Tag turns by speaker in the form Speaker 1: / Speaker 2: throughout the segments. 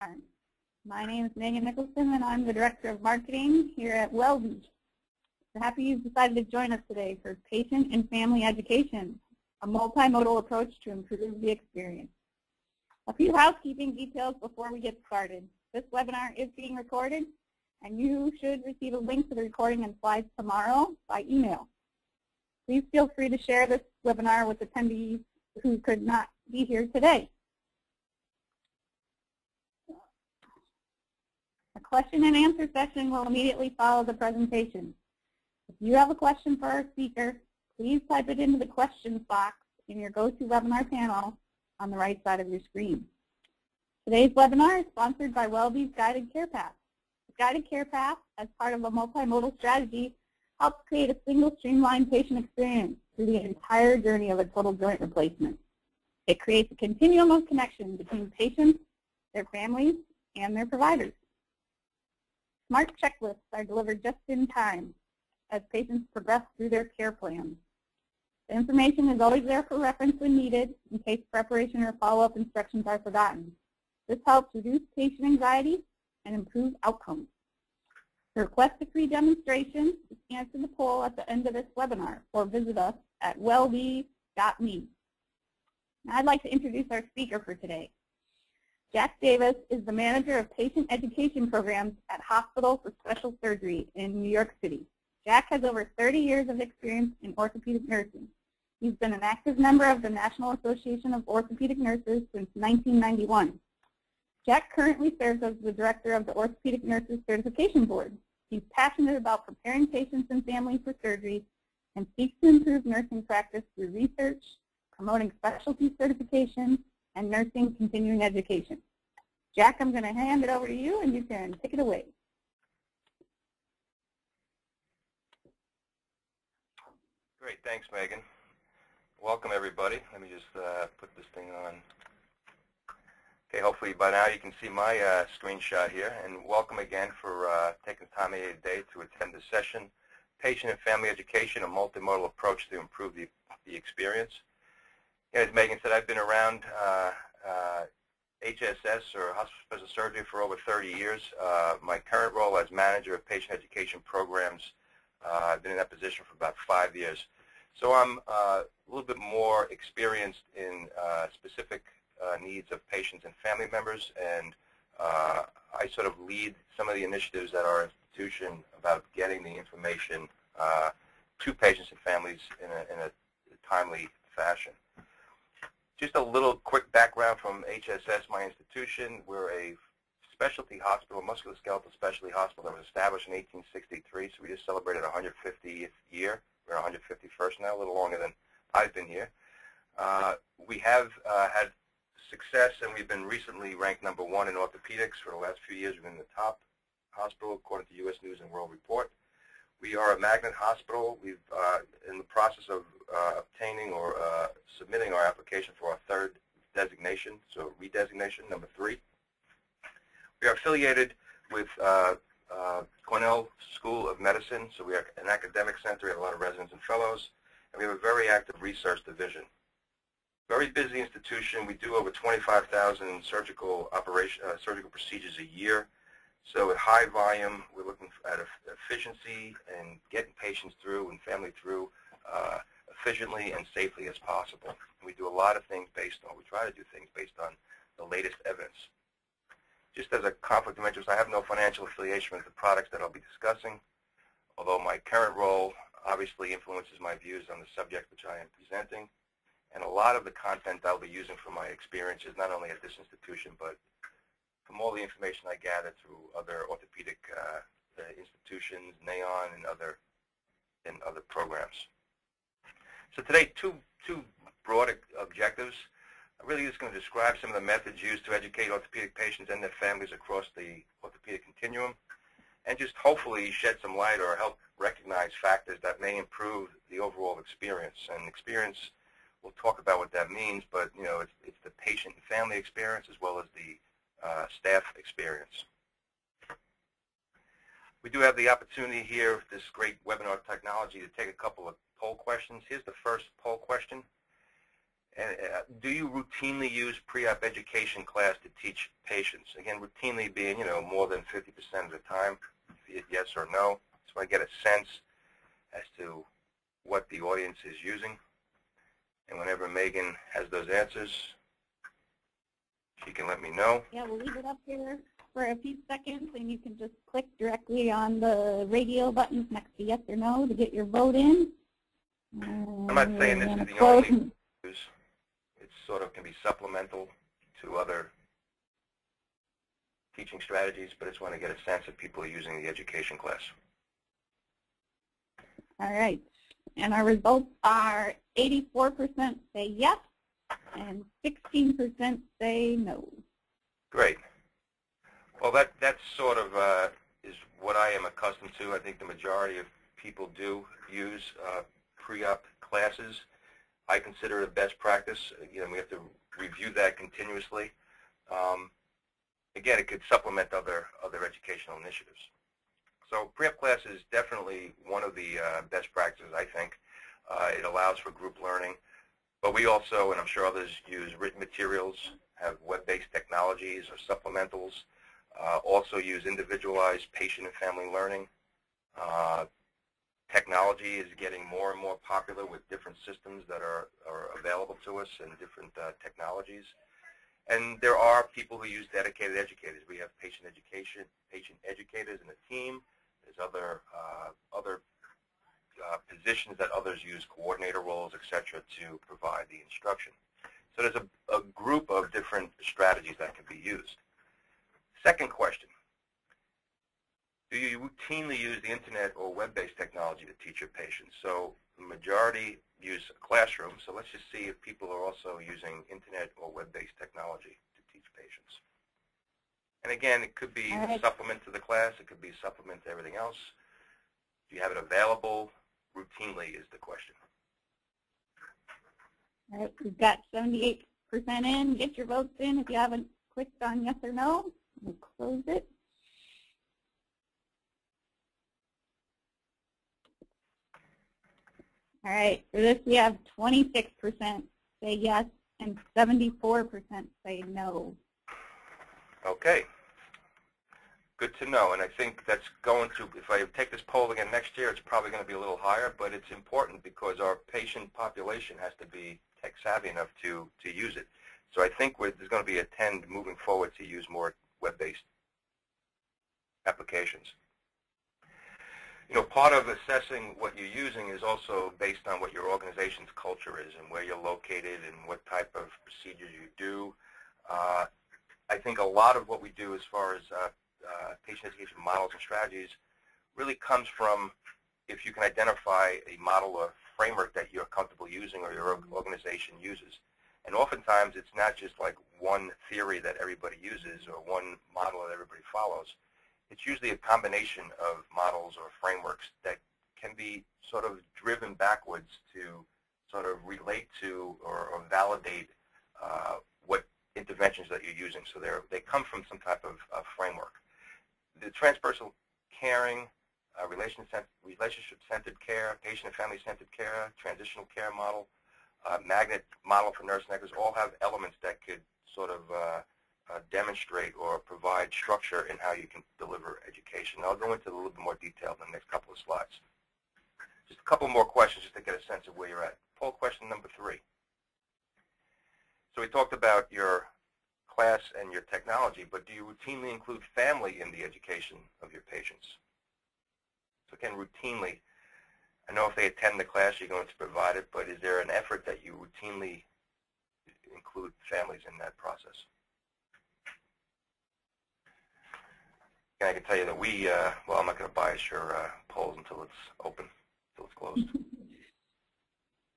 Speaker 1: My name is Megan Nicholson, and I'm the Director of Marketing here at WellBe. We're happy you've decided to join us today for Patient and Family Education, a multimodal approach to improve the experience. A few housekeeping details before we get started. This webinar is being recorded, and you should receive a link to the recording and slides tomorrow by email. Please feel free to share this webinar with attendees who could not be here today. A question and answer session will immediately follow the presentation. If you have a question for our speaker, please type it into the questions box in your GoToWebinar panel on the right side of your screen. Today's webinar is sponsored by WellBe's Guided Care Path. The Guided Care Path, as part of a multimodal strategy, helps create a single streamlined patient experience through the entire journey of a total joint replacement. It creates a continuum of connection between patients, their families, and their providers. Smart checklists are delivered just in time as patients progress through their care plans. The information is always there for reference when needed in case preparation or follow-up instructions are forgotten. This helps reduce patient anxiety and improve outcomes. To request a free demonstration, answer the poll at the end of this webinar or visit us at wellbe.me. I'd like to introduce our speaker for today. Jack Davis is the Manager of Patient Education Programs at Hospital for Special Surgery in New York City. Jack has over 30 years of experience in orthopedic nursing. He's been an active member of the National Association of Orthopedic Nurses since 1991. Jack currently serves as the Director of the Orthopedic Nurses Certification Board. He's passionate about preparing patients and families for surgery and seeks to improve nursing practice through research, promoting specialty certification, and nursing continuing education. Jack, I'm going to hand it over to you, and you can take it away.
Speaker 2: Great, thanks, Megan. Welcome, everybody. Let me just put this thing on. Okay, hopefully by now you can see my screenshot here, and welcome again for taking time out of your day to attend this session, Patient and Family Education, a multimodal approach to improve the experience. As Megan said, I've been around HSS, or Hospital Special Surgery, for over 30 years. My current role as Manager of Patient Education Programs, I've been in that position for about 5 years. So I'm a little bit more experienced in specific needs of patients and family members, and I sort of lead some of the initiatives at our institution about getting the information to patients and families in a timely fashion. Just a little quick background from HSS, my institution. We're a specialty hospital, musculoskeletal specialty hospital that was established in 1863, so we just celebrated our 150th year. We're 151st now, a little longer than I've been here. We have had success, and we've been recently ranked #1 in orthopedics. For the last few years, we've been in the top hospital according to U.S. News and World Report. We are a magnet hospital. We've in the process of obtaining or submitting our application for our 3rd designation, so redesignation, #3. We are affiliated with Cornell School of Medicine, so we are an academic center. We have a lot of residents and fellows, and we have a very active research division. Very busy institution. We do over 25,000 surgical procedures a year. So at high volume, we're looking at efficiency and getting patients through and family through efficiently and safely as possible. And we do a lot of things we try to do things based on the latest evidence. Just as a conflict of interest, I have no financial affiliation with the products that I'll be discussing, although my current role obviously influences my views on the subject which I am presenting. And a lot of the content I'll be using from my experiences, not only at this institution, but from all the information I gather through other orthopedic institutions, NAON, and other programs. So today, two broad objectives. I'm really just going to describe some of the methods used to educate orthopedic patients and their families across the orthopedic continuum, and just hopefully shed some light or help recognize factors that may improve the overall experience. And experience, we'll talk about what that means, but it's the patient and family experience as well as the staff experience. We do have the opportunity here, this great webinar technology, to take a couple of poll questions. Here's the first poll question. And do you routinely use pre-op education class to teach patients? Again, routinely being, more than 50% of the time, yes or no. So I get a sense as to what the audience is using. And whenever Megan has those answers, she can let me know.
Speaker 1: Yeah, we'll leave it up here for a few seconds, and you can just click directly on the radio buttons next to yes or no to get your vote in.
Speaker 2: I'm not saying this is the only use. It sort of can be supplemental to other teaching strategies, but I just want to get a sense if people are using the education class.
Speaker 1: All right. And our results are 84% say yes, and 16% say no.
Speaker 2: Great. Well, that sort of is what I am accustomed to. I think the majority of people do use pre-op classes. I consider it best practice. Again, we have to review that continuously. Again, it could supplement other educational initiatives. So pre-op class is definitely one of the best practices, I think. It allows for group learning. But we also, and I'm sure others, use written materials, have web-based technologies or supplementals, also use individualized patient and family learning. Technology is getting more and more popular with different systems that are available to us and different technologies. And there are people who use dedicated educators. We have patient educators in a team. There's other positions that others use, coordinator roles, etc., to provide the instruction. So there's a group of different strategies that can be used. Second question, do you routinely use the internet or web-based technology to teach your patients? So the majority use a classroom, so let's just see if people are also using internet or web-based technology to teach patients. And again, it could be a supplement to the class, it could be a supplement to everything else. Do you have it available routinely is the question.
Speaker 1: All right, we've got 78% in. Get your votes in if you haven't clicked on yes or no. We'll close it. All right, for this we have 26% say yes and 74% say no.
Speaker 2: Okay. Good to know, and I think that's going to, if I take this poll again next year, it's probably going to be a little higher, but it's important because our patient population has to be tech savvy enough to use it. So I think there's going to be a trend moving forward to use more web-based applications. Part of assessing what you're using is also based on what your organization's culture is and where you're located and what type of procedures you do. I think a lot of what we do as far as patient education models and strategies really comes from if you can identify a model or framework that you're comfortable using or your organization uses. And oftentimes it's not just like one theory that everybody uses or one model that everybody follows. It's usually a combination of models or frameworks that can be sort of driven backwards to sort of relate to or validate what interventions that you're using. So they come from some type of framework. The transpersonal caring, relationship-centered care, patient and family-centered care, transitional care model, magnet model for nurse negers all have elements that could sort of demonstrate or provide structure in how you can deliver education. I'll go into a little bit more detail in the next couple of slides. Just a couple more questions just to get a sense of where you're at. Poll question number 3. So we talked about your class and your technology, but do you routinely include family in the education of your patients? So again, routinely, I know if they attend the class, you're going to provide it, but is there an effort that you routinely include families in that process? And I can tell you that we, well, I'm not going to bias your polls until it's open, until it's closed.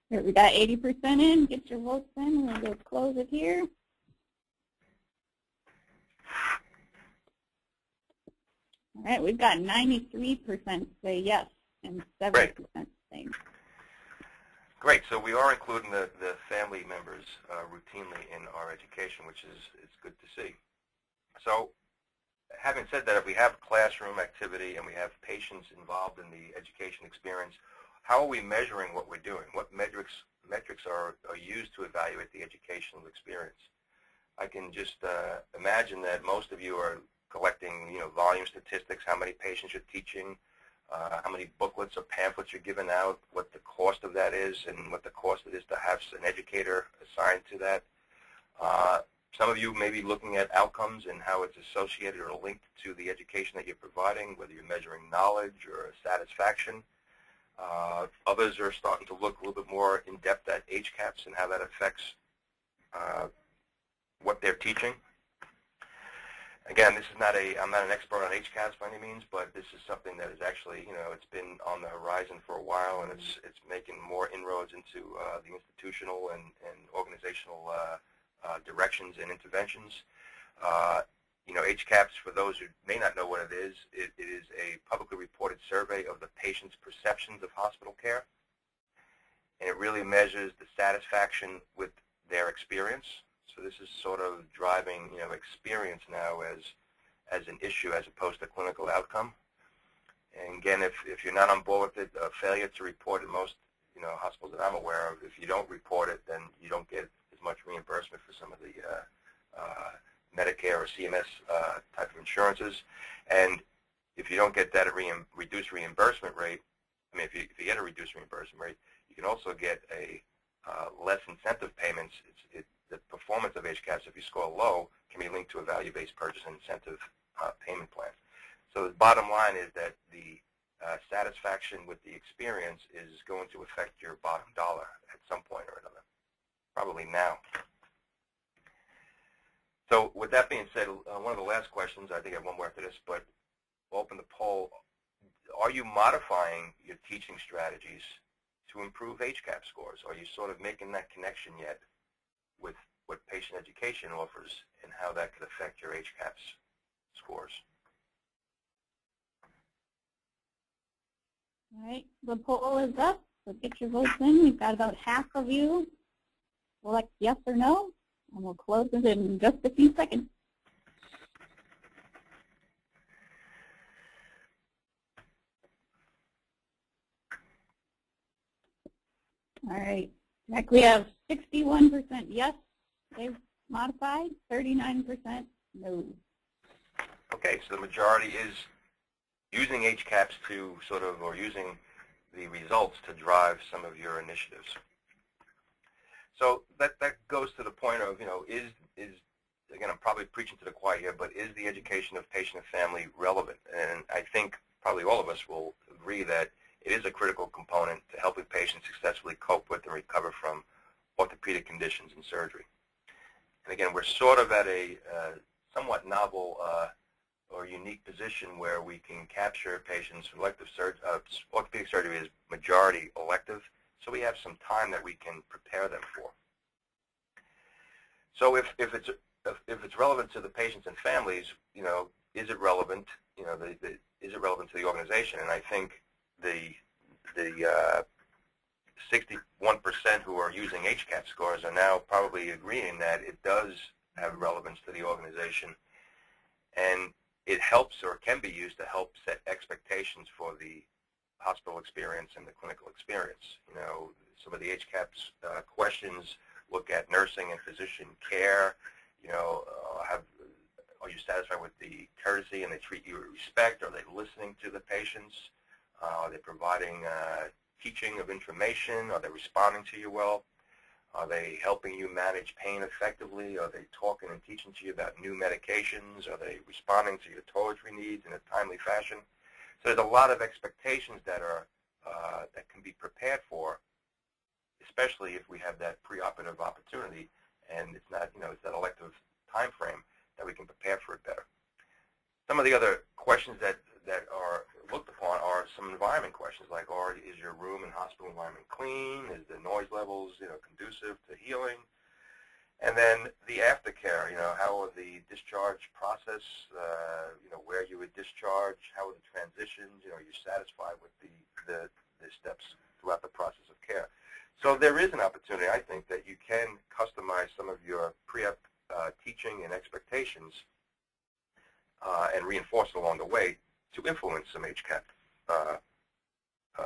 Speaker 1: Here, we got 80% in. Get your votes in. We'll go close it here. All right, we've got 93% say yes and 70% say no.
Speaker 2: Great. So we are including the family members routinely in our education, which is good to see. So having said that, if we have classroom activity and we have patients involved in the education experience, how are we measuring what we're doing? What metrics metrics are used to evaluate the educational experience. I can just imagine that most of you are collecting, volume statistics, how many patients you're teaching, how many booklets or pamphlets you're giving out, what the cost of that is, and what the cost it is to have an educator assigned to that. Some of you may be looking at outcomes and how it's associated or linked to the education that you're providing, whether you're measuring knowledge or satisfaction. Others are starting to look a little bit more in depth at HCAHPS and how that affects what they're teaching. Again, this is I'm not an expert on HCAHPS by any means, but this is something that is actually, it's been on the horizon for a while, and it's making more inroads into the institutional and organizational directions and interventions. HCAHPS, for those who may not know what it is a publicly reported survey of the patient's perceptions of hospital care, and it really measures the satisfaction with their experience. So this is sort of driving, experience now as an issue as opposed to clinical outcome. And again, if you're not on board with it, failure to report in most, hospitals that I'm aware of, if you don't report it, then you don't get as much reimbursement for some of the Medicare or CMS type of insurances. And if you don't get that reduced reimbursement rate, if you get a reduced reimbursement rate, you can also get a less incentive payments. The performance of HCAHPS, if you score low, can be linked to a value-based purchase and incentive payment plan. So the bottom line is that the satisfaction with the experience is going to affect your bottom dollar at some point or another, probably now. So with that being said, one of the last questions, I think I have one more after this, but we'll open the poll. Are you modifying your teaching strategies to improve HCAHPS scores? Are you sort of making that connection yet with what patient education offers and how that could affect your HCAHPS scores?
Speaker 1: All right, the poll is up, so get your votes in. We've got about half of you select yes or no, and we'll close it in just a few seconds. All right, next we have 61% yes, they've modified, 39% no.
Speaker 2: Okay, so the majority is using HCAHPS to sort of, or using the results to drive some of your initiatives. So that goes to the point of, is again, I'm probably preaching to the choir here, but is the education of patient and family relevant? And I think probably all of us will agree that it is a critical component to helping patients successfully cope with and recover from orthopedic conditions and surgery. And again, we're sort of at a somewhat novel or unique position where we can capture patients. Orthopedic surgery is majority elective, so we have some time that we can prepare them for. So if it's relevant to the patients and families, is it relevant? Is it relevant to the organization? And I think the 61% who are using HCAHPS scores are now probably agreeing that it does have relevance to the organization, and it helps or can be used to help set expectations for the hospital experience and the clinical experience. Some of the HCAHPS questions look at nursing and physician care. Are you satisfied with the courtesy and they treat you with respect? Are they listening to the patients? Are they providing teaching of information? Are they responding to you well? Are they helping you manage pain effectively? Are they talking and teaching to you about new medications? Are they responding to your toiletry needs in a timely fashion? So there's a lot of expectations that are that can be prepared for, especially if we have that preoperative opportunity and it's not, it's that elective time frame that we can prepare for it better. Some of the other questions that are looked upon are some environment questions, like, is your room and hospital environment clean? Is the noise levels, conducive to healing? And then the aftercare, how are the discharge process, where you would discharge, how are the transitions, are you satisfied with the steps throughout the process of care? So there is an opportunity, I think, that you can customize some of your pre-op teaching and expectations and reinforce it along the way to influence some HCAHPS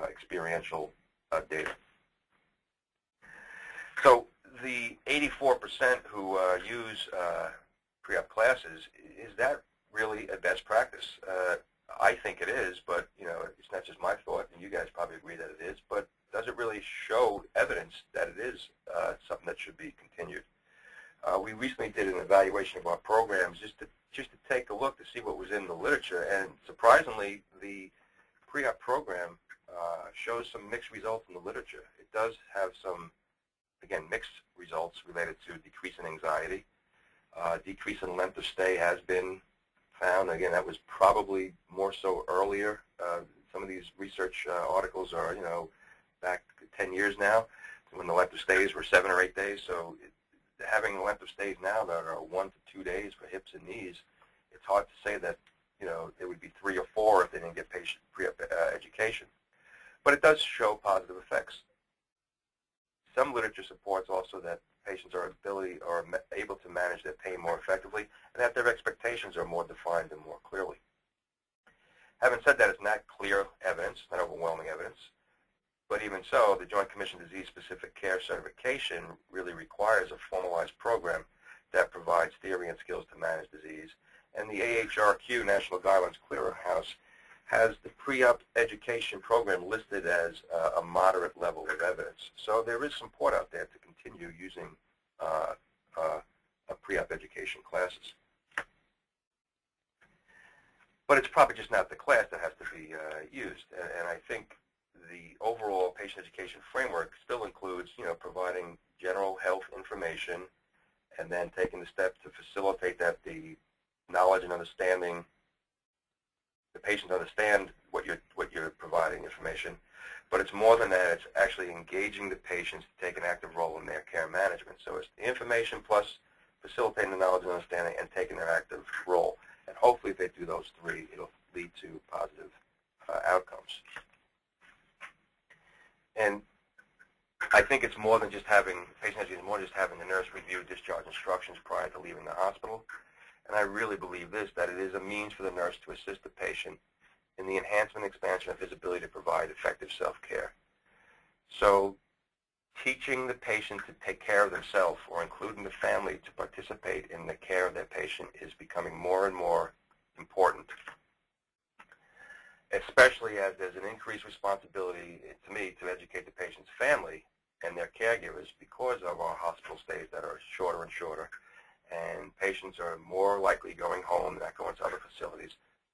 Speaker 2: experiential data. So the 84% who use pre-op classes, is that really a best practice? I think it is, but it's not just my thought, and you guys probably agree that it is. But does it really show evidence that it is something that should be continued? We recently did an evaluation of our programs just to take a look to see what was in the literature, and surprisingly, the pre-op program shows some mixed results in the literature. It does have some, again, mixed results related to decrease in anxiety. Decrease in length of stay has been found. Again, that was probably more so earlier. Some of these research articles are, back 10 years now, when the length of stays were 7 or 8 days. So having length of stays now that are 1 to 2 days for hips and knees, it's hard to say that, it would be 3 or 4 if they didn't get patient pre-op education. But it does show positive effects. Some literature supports also that patients are able to manage their pain more effectively, and that their expectations are more defined and more clearly. Having said that, it's not clear evidence, not overwhelming evidence, but even so, the Joint Commission Disease-Specific Care Certification really requires a formalized program that provides theory and skills to manage disease, and the AHRQ National Guidelines Clearinghouse has the pre-op education program listed as a moderate level of evidence. So there is support out there to continue using pre-op education classes. But it's probably just not the class that has to be used. And I think the overall patient education framework still includes, providing general health information and then taking the steps to facilitate that the knowledge and understanding, the patients understand what you're providing information. But it's more than that. It's actually engaging the patients to take an active role in their care management. So it's the information plus facilitating the knowledge and understanding and taking their active role. And hopefully if they do those three, it'll lead to positive outcomes. And I think it's more than just having, patient education is more than just having the nurse review discharge instructions prior to leaving the hospital. And I really believe this, that it is a means for the nurse to assist the patient in the enhancement and expansion of his ability to provide effective self-care. So teaching the patient to take care of themselves or including the family to participate in the care of their patient is becoming more and more important, especially as there's an increased responsibility to me to educate the patient's family and their caregivers because of our hospital stays that are shorter and shorter, and patients are more likely going home, not going to other facilities.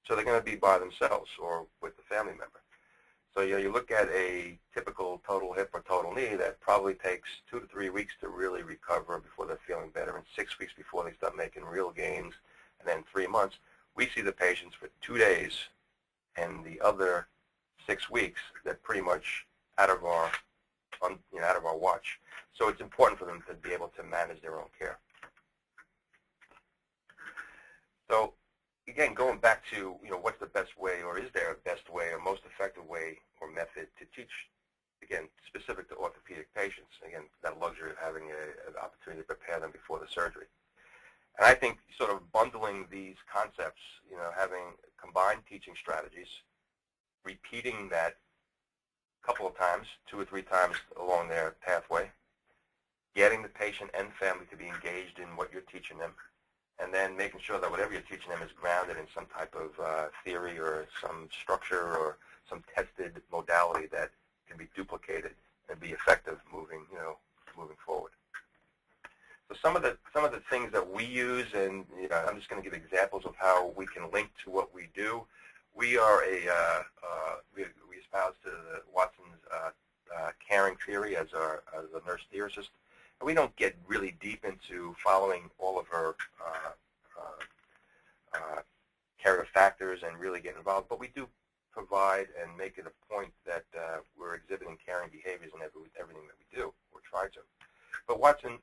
Speaker 2: So they're going to be by themselves or with the family member. So you look at a typical total hip or total knee that probably takes 2 to 3 weeks to really recover before they're feeling better, and 6 weeks before they start making real gains, and then 3 months. We see the patients for 2 days, and the other 6 weeks they're pretty much out of our watch. So it's important for them to be able to manage their own care. So again, going back to, what's the best way, or is there a best way or most effective way or method to teach, again, specific to orthopedic patients, again, that luxury of having an opportunity to prepare them before the surgery. And I think sort of bundling these concepts, having combined teaching strategies, repeating that a couple of times, 2 or 3 times along their pathway, getting the patient and family to be engaged in what you're teaching them, and then making sure that whatever you're teaching them is grounded in some type of theory or some structure or some tested modality that can be duplicated and be effective moving forward. So some of the things that we use, and I'm just going to give examples of how we can link to what we do. We are we espouse to the Watson's caring theory as a nurse theorist. And we don't get really deep into following all of her curative factors and really get involved, but we do provide and make it a point that we're exhibiting caring behaviors in everything that we do, or try to. But Watson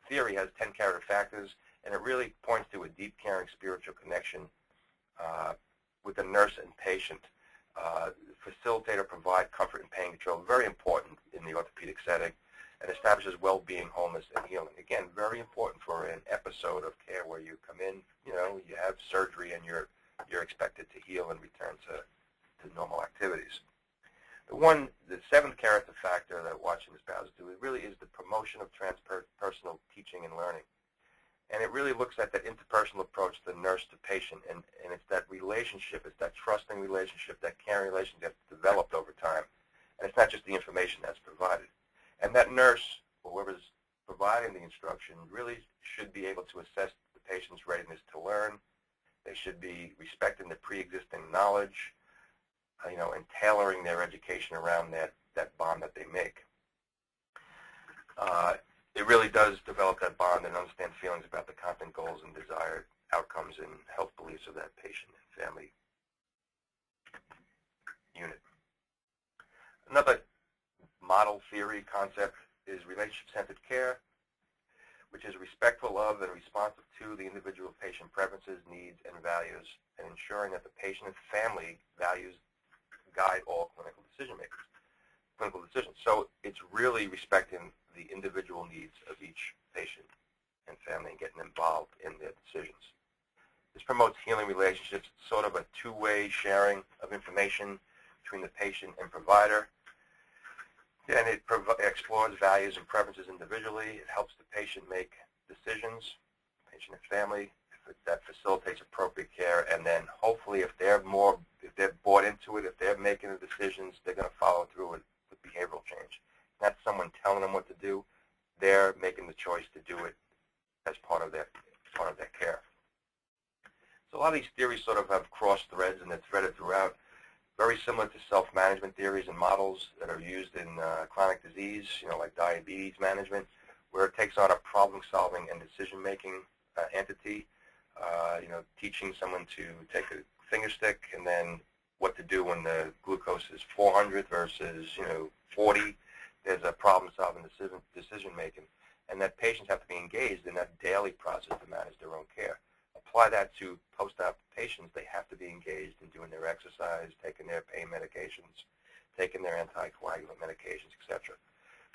Speaker 2: theory has 10 curative factors, and it really points to a deep, caring, spiritual connection with the nurse and patient. Facilitate or provide comfort and pain control, very important in the orthopedic setting, and establishes well-being, wholeness, and healing. Again, very important for an episode of care where you come in, you have surgery and you're expected to heal and return to normal activities. The seventh character factor that watching the spouse do, it really is the promotion of transpersonal teaching and learning. And it really looks at that interpersonal approach, the nurse to patient, and it's that relationship, it's that trusting relationship, that caring relationship that's developed over time. And it's not just the information that's provided. And that nurse, or whoever's providing the instruction, really should be able to assess the patient's readiness to learn. They should be respecting the pre-existing knowledge, and tailoring their education around that bond that they make. It really does develop that bond and understand feelings about the content, goals, and desired outcomes and health beliefs of that patient and family unit. Another model theory concept is relationship-centered care, which is respectful of and responsive to the individual patient preferences, needs, and values, and ensuring that the patient and family values guide all clinical decisions. So it's really respecting the individual needs of each patient and family and getting involved in their decisions. This promotes healing relationships, sort of a two-way sharing of information between the patient and provider. And it explores values and preferences individually. It helps the patient make decisions, patient and family, that facilitates appropriate care. And then hopefully if they're bought into it, if they're making the decisions, they're going to follow through with behavioral change. Not someone telling them what to do. They're making the choice to do it as part of their care. So a lot of these theories sort of have cross threads and they're threaded throughout. Very similar to self-management theories and models that are used in chronic disease, like diabetes management, where it takes on a problem-solving and decision-making entity. Teaching someone to take a finger stick and then what to do when the glucose is 400 versus 40. There's a problem-solving decision-making, and that patients have to be engaged in that daily process to manage their own care. Apply that to post-op patients. They have to be engaged in doing their exercise, taking their pain medications, taking their anticoagulant medications, etc.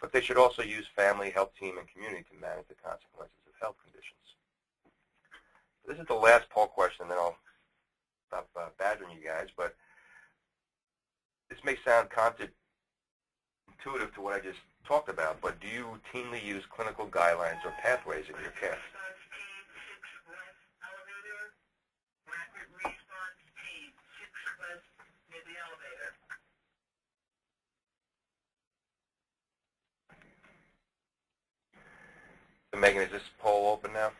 Speaker 2: But they should also use family, health team, and community to manage the consequences of health conditions. This is the last poll question, and then I'll stop badgering you guys, but this may sound counterintuitive to what I just talked about, but do you routinely use clinical guidelines or pathways in your care? So Megan, is this poll open now?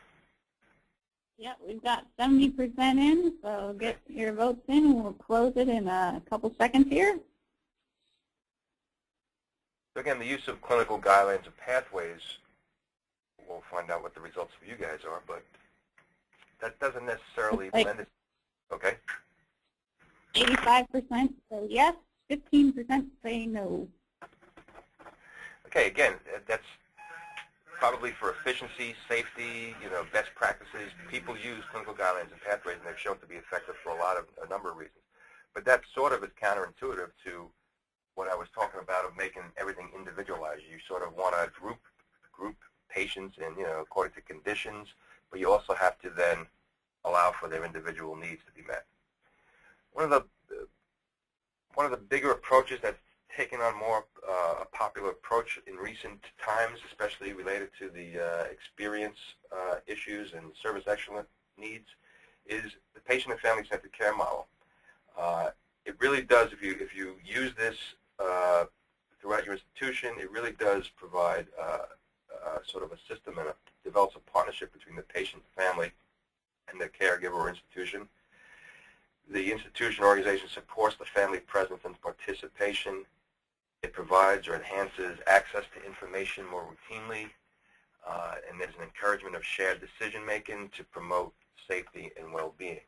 Speaker 1: Yeah, we've got 70% in, so get your votes in, and we'll close it in a couple seconds here.
Speaker 2: So again, the use of clinical guidelines and pathways, we'll find out what the results for you guys are, but that doesn't necessarily lend it. Okay.
Speaker 1: 85% say yes, 15% say no.
Speaker 2: Okay, again, that's probably for efficiency, safety, best practices. People use clinical guidelines and pathways, and they've shown to be effective for a number of reasons. But that sort of is counterintuitive to what I was talking about of making everything individualized. You sort of want to group patients in, according to conditions, but you also have to then allow for their individual needs to be met. One of the bigger approaches that's taken on more a popular approach in recent times, especially related to the experience issues and service excellence needs, is the patient and family-centered care model. It really does, if you use this throughout your institution, it really does provide sort of a system and develops a partnership between the patient, family, and the caregiver or institution. The institution organization supports the family presence and participation. It provides or enhances access to information more routinely, and there's an encouragement of shared decision-making to promote safety and well-being.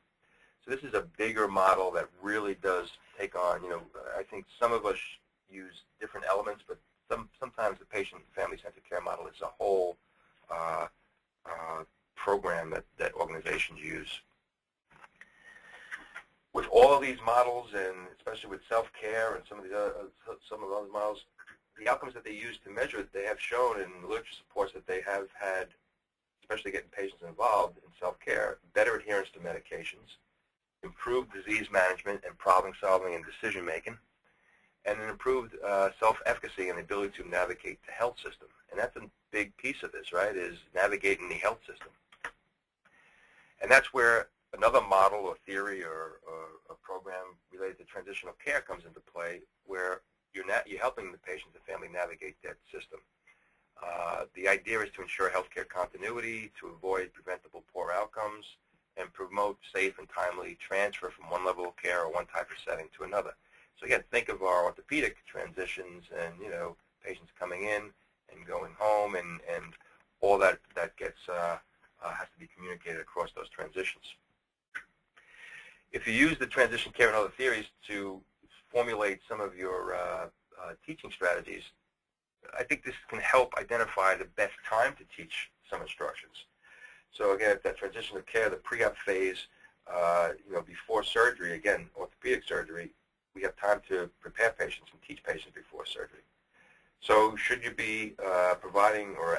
Speaker 2: So this is a bigger model that really does take on, I think some of us use different elements, but sometimes the patient and family-centered care model is a whole program that organizations use. With all of these models, and especially with self-care and some of the other models, the outcomes that they use to measure it, they have shown, and the literature supports that they have had, especially getting patients involved in self-care, better adherence to medications, improved disease management and problem-solving and decision-making, and an improved self-efficacy and the ability to navigate the health system. And that's a big piece of this, right, is navigating the health system. And that's where another model or theory or a program related to transitional care comes into play, where you're helping the patient and family navigate that system. The idea is to ensure healthcare continuity, to avoid preventable poor outcomes, and promote safe and timely transfer from one level of care or one type of setting to another. So again, think of our orthopedic transitions and, patients coming in and going home, and all that gets has to be communicated across those transitions. If you use the transition care and other theories to formulate some of your teaching strategies, I think this can help identify the best time to teach some instructions. So again, if that transition of care, the pre-op phase, before surgery, again, orthopedic surgery, we have time to prepare patients and teach patients before surgery. So should you be providing or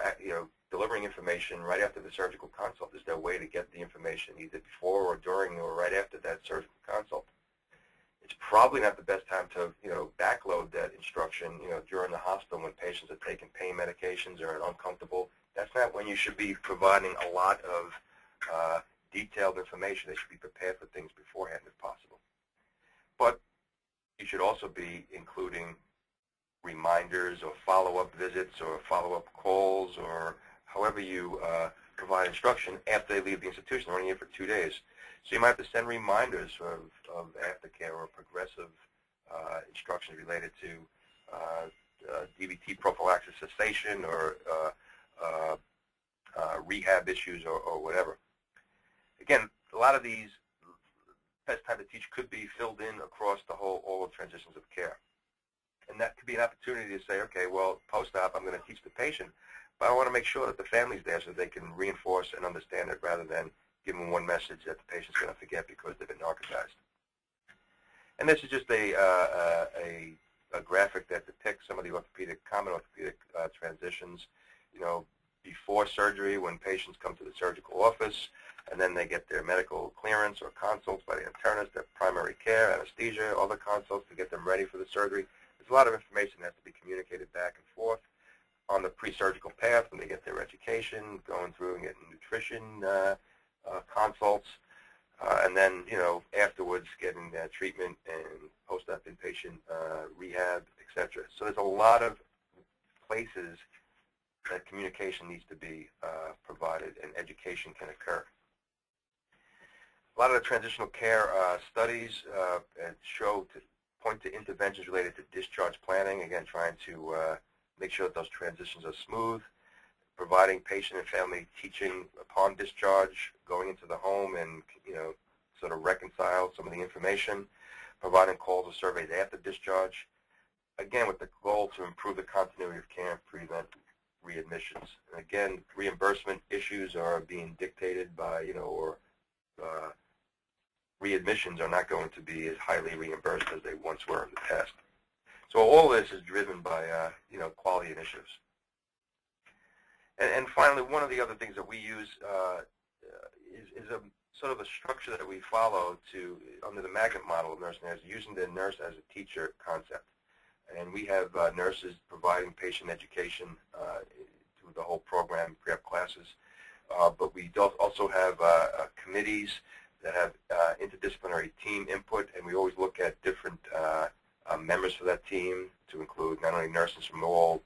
Speaker 2: delivering information right after the surgical consult? Is there a way to get the information either before or during or right after that surgical consult? It's probably not the best time to backload that instruction during the hospital when patients are taking pain medications or are uncomfortable. That's not when you should be providing a lot of detailed information. They should be prepared for things beforehand if possible. But you should also be including reminders or follow-up visits or follow-up calls or however you provide instruction after they leave the institution. They're only here for 2 days. So you might have to send reminders of aftercare or progressive instruction related to DVT prophylaxis cessation or rehab issues or whatever. Again, a lot of these best time to teach could be filled in across all of transitions of care. And that could be an opportunity to say, okay, well, post-op, I'm going to teach the patient, but I want to make sure that the family's there so they can reinforce and understand it rather than give them one message that the patient's going to forget because they've been narcotized. And this is just a graphic that depicts some of the common orthopedic transitions, before surgery when patients come to the surgical office, and then they get their medical clearance or consults by the internist, their primary care, anesthesia, other consults to get them ready for the surgery. There's a lot of information that has to be communicated back and forth on the pre-surgical path when they get their education, going through and getting nutrition consults, and then, afterwards getting treatment and post-op inpatient rehab, etc. So there's a lot of places that communication needs to be provided and education can occur. A lot of the transitional care studies point to interventions related to discharge planning, again, trying to make sure that those transitions are smooth, providing patient and family teaching upon discharge, going into the home and, sort of reconcile some of the information, providing calls or surveys after discharge, again, with the goal to improve the continuity of care and prevent readmissions. And again, reimbursement issues are being dictated by, readmissions are not going to be as highly reimbursed as they once were in the past. So all this is driven by, quality initiatives. And finally, one of the other things that we use is a sort of a structure that we follow under the magnet model of nurse and nurse, using the nurse as a teacher concept. And we have nurses providing patient education through the whole program, pre-op classes. But we also have committees that have interdisciplinary team input, and we always look at different members for that team to include not only nurses from all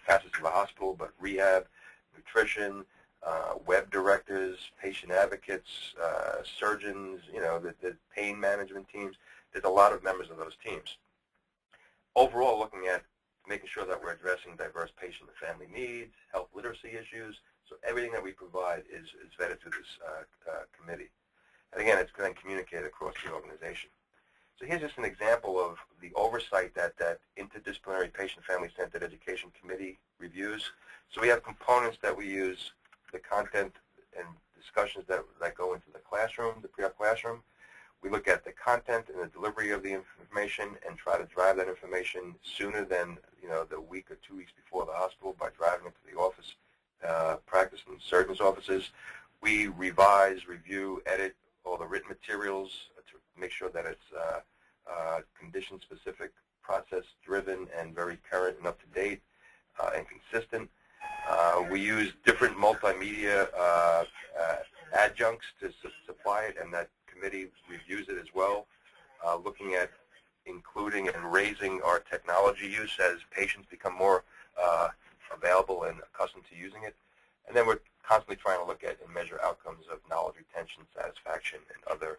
Speaker 2: facets of the hospital, but rehab, nutrition, web directors, patient advocates, surgeons, the pain management teams. There's a lot of members of those teams. Overall, looking at making sure that we're addressing diverse patient and family needs, health literacy issues, so everything that we provide is vetted through this committee. And again, it's then communicated across the organization. So here's just an example of the oversight that interdisciplinary patient family-centered education committee reviews. So we have components that we use, the content and discussions that go into the classroom, the pre-op classroom. We look at the content and the delivery of the information and try to drive that information sooner than the week or 2 weeks before the hospital by driving it to the office, practice in surgeons' offices. We revise, review, edit all the written materials to make sure that it's condition-specific process-driven and very current and up-to-date and consistent. We use different multimedia adjuncts to supply it, and that committee reviews it as well, looking at including and raising our technology use as patients become more available and accustomed to using it. And then we're constantly trying to look at and measure outcomes of knowledge retention, satisfaction, and other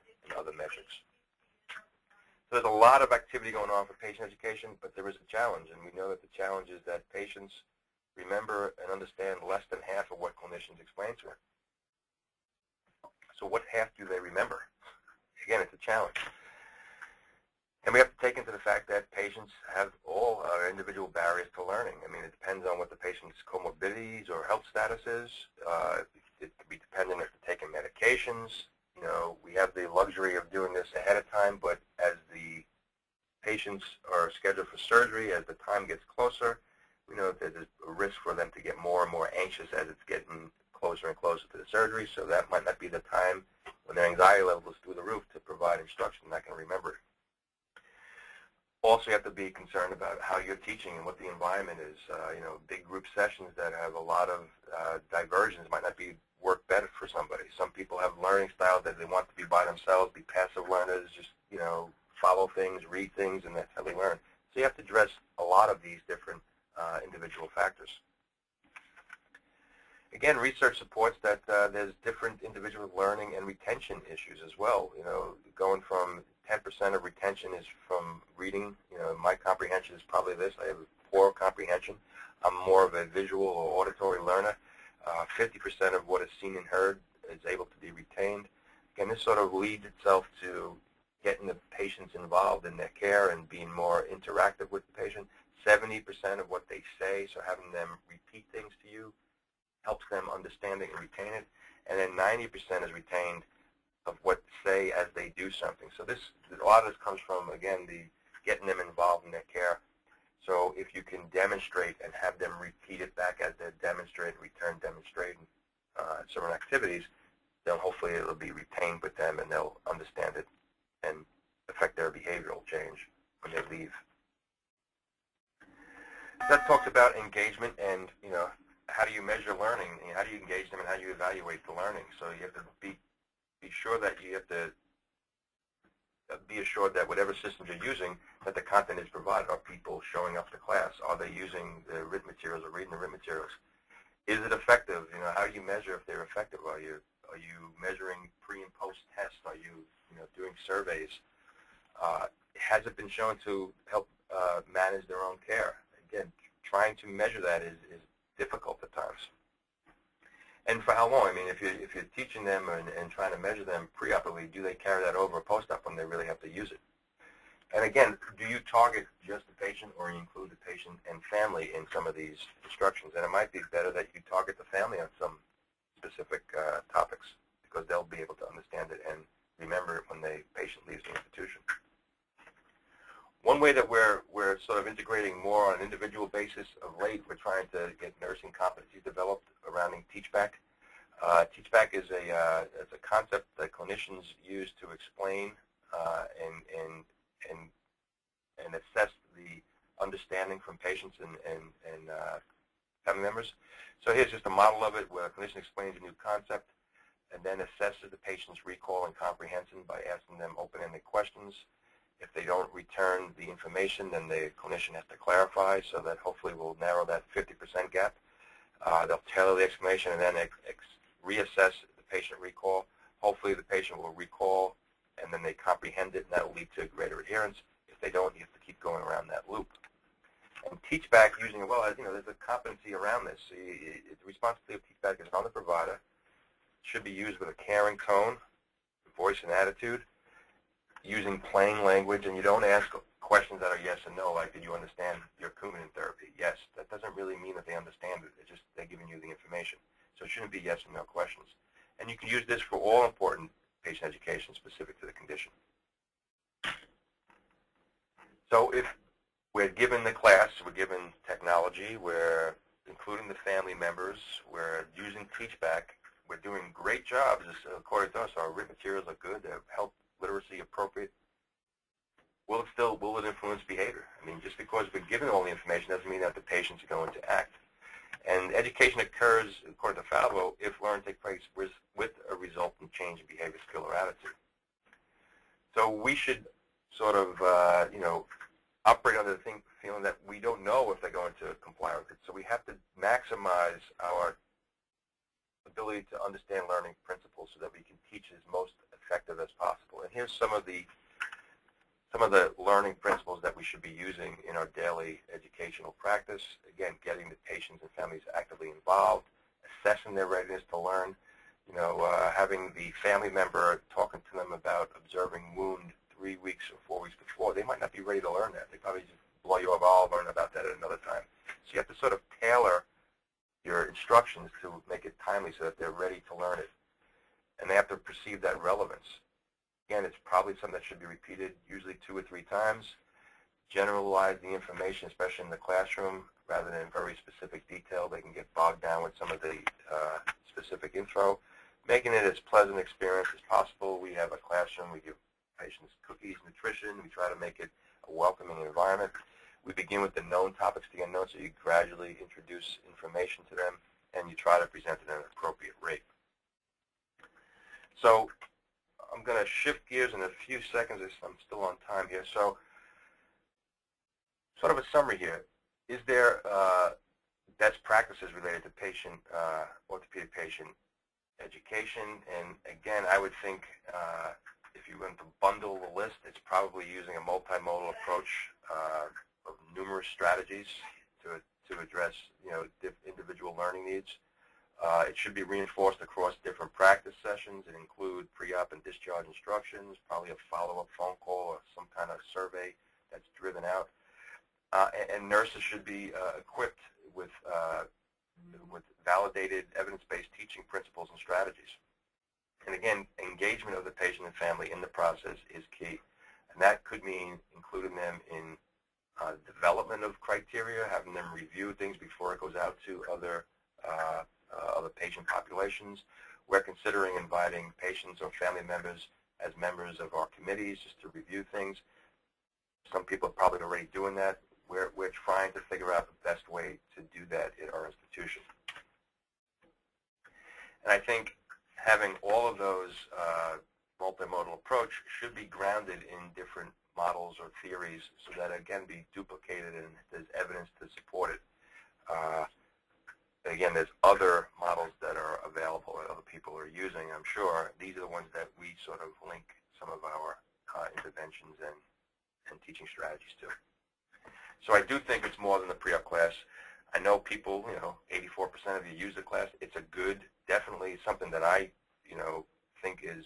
Speaker 2: metrics. So there's a lot of activity going on for patient education, but there is a challenge, and we know that the challenge is that patients remember and understand less than half of what clinicians explain to them. So what half do they remember? Again, it's a challenge. And we have to take into the fact that patients have all individual barriers to learning. I mean, it depends on what the patient's comorbidities or health status is. It could be dependent if they're taking medications. You know, we have the luxury of doing this ahead of time, but as the patients are scheduled for surgery, as the time gets closer, we know that there's a risk for them to get more and more anxious as it's getting closer and closer to the surgery, so that might not be the time when their anxiety level is through the roof to provide instruction that can remember it. Also, you have to be concerned about how you're teaching and what the environment is. You know, big group sessions that have a lot of diversions might not work better for somebody. Some people have learning styles that they want to be by themselves, be passive learners, just, you know, follow things, read things, and that's how they learn. So you have to address a lot of these different individual factors. Again, research supports that there's different individual learning and retention issues as well. You know, going from 10% of retention is from reading. You know, my comprehension is probably this. I have poor comprehension. I'm more of a visual or auditory learner. 50% of what is seen and heard is able to be retained. Again, this sort of leads itself to getting the patients involved in their care and being more interactive with the patient. 70% of what they say, so having them repeat things to you, helps them understand it and retain it. And then 90% is retained of what to say as they do something. So this, a lot of this comes from, again, the getting them involved in their care. So if you can demonstrate and have them repeat it back as they're demonstrating, demonstrating certain activities, then hopefully it will be retained with them and they'll understand it and affect their behavioral change when they leave. That talks about engagement and, you know, how do you measure learning? How do you engage them and how do you evaluate the learning? So you have to be sure that you have to be assured that whatever systems you're using, that the content is provided. Are people showing up to class? Are they using the written materials or reading the written materials? Is it effective? You know, how do you measure if they're effective? Are you measuring pre and post tests? Are you doing surveys? Has it been shown to help manage their own care? Again, trying to measure that is difficult at times. And for how long? I mean, if you're teaching them and trying to measure them pre-operatively, do they carry that over post-op when they really have to use it? And again, do you target just the patient or you include the patient and family in some of these instructions? And it might be better that you target the family on some specific topics because they'll be able to understand it and remember it when the patient leaves the institution. One way that we're sort of integrating more on an individual basis of late, we're trying to get nursing competencies developed around teachback. Teachback is a concept that clinicians use to explain and assess the understanding from patients and family members. So here's just a model of it where a clinician explains a new concept and then assesses the patient's recall and comprehension by asking them open-ended questions. If they don't return the information, then the clinician has to clarify, so that hopefully will narrow that 50% gap. They'll tailor the explanation and then reassess the patient recall. Hopefully the patient will recall and then they comprehend it, and that will lead to greater adherence. If they don't, you have to keep going around that loop. And teachback, using it well, there's a competency around this. The responsibility of teachback is on the provider. It should be used with a caring tone, voice, and attitude, using plain language, and you don't ask questions that are yes and no, like, did you understand your Coumadin therapy? Yes. That doesn't really mean that they understand it. It's just they're giving you the information. So it shouldn't be yes and no questions. And you can use this for all important patient education specific to the condition. So if we're given the class, we're given technology, we're including the family members, we're using teachback, we're doing great jobs. According to us, our written materials are good, they're health literacy appropriate. will it influence behavior? I mean, just because we're given all the information doesn't mean that the patients are going to act. And education occurs, according to Falwell, if learning takes place with a resultant change in behavior, skill, or attitude. So we should sort of, operate under the feeling that we don't know if they're going to comply with it. So we have to maximize our ability to understand learning principles so that we can teach as most effective as possible. And here's some of the learning principles that we should be using in our daily educational practice. Again, getting the patients and families actively involved, assessing their readiness to learn, having the family member talking to them about observing wound 3 weeks or 4 weeks before. They might not be ready to learn that. They probably just blow you off. I'll learn about that at another time. So you have to sort of tailor your instructions to make it timely so that they're ready to learn it. And they have to perceive that relevance. Again, it's probably something that should be repeated usually 2 or 3 times. Generalize the information, especially in the classroom, rather than in very specific detail. They can get bogged down with some of the specific info. Making it as pleasant an experience as possible. We have a classroom. We give patients cookies, nutrition. We try to make it a welcoming environment. We begin with the known topics to get known, so you gradually introduce information to them, and you try to present it at an appropriate rate. So I'm going to shift gears in a few seconds. I'm still on time here. So sort of a summary here. Is there best practices related to orthopedic patient education? And again, I would think if you went to bundle the list, it's probably using a multimodal approach of numerous strategies to address individual learning needs. It should be reinforced across different practice sessions. It include pre-op and discharge instructions, probably a follow-up phone call or some kind of survey that's driven out. And nurses should be equipped with validated evidence-based teaching principles and strategies. And again, engagement of the patient and family in the process is key. And that could mean including them in development of criteria, having them review things before it goes out to other patient populations. We're considering inviting patients or family members as members of our committees just to review things. Some people are probably already doing that. We're trying to figure out the best way to do that at our institution. And I think having all of those multimodal approach should be grounded in different models or theories so that it can be duplicated and there's evidence to support it. Again, there's other models that are available that other people are using, I'm sure. These are the ones that we sort of link some of our interventions and teaching strategies to. So I do think it's more than the pre-op class. I know people, 84% of you use the class. It's a good, definitely something that I, think is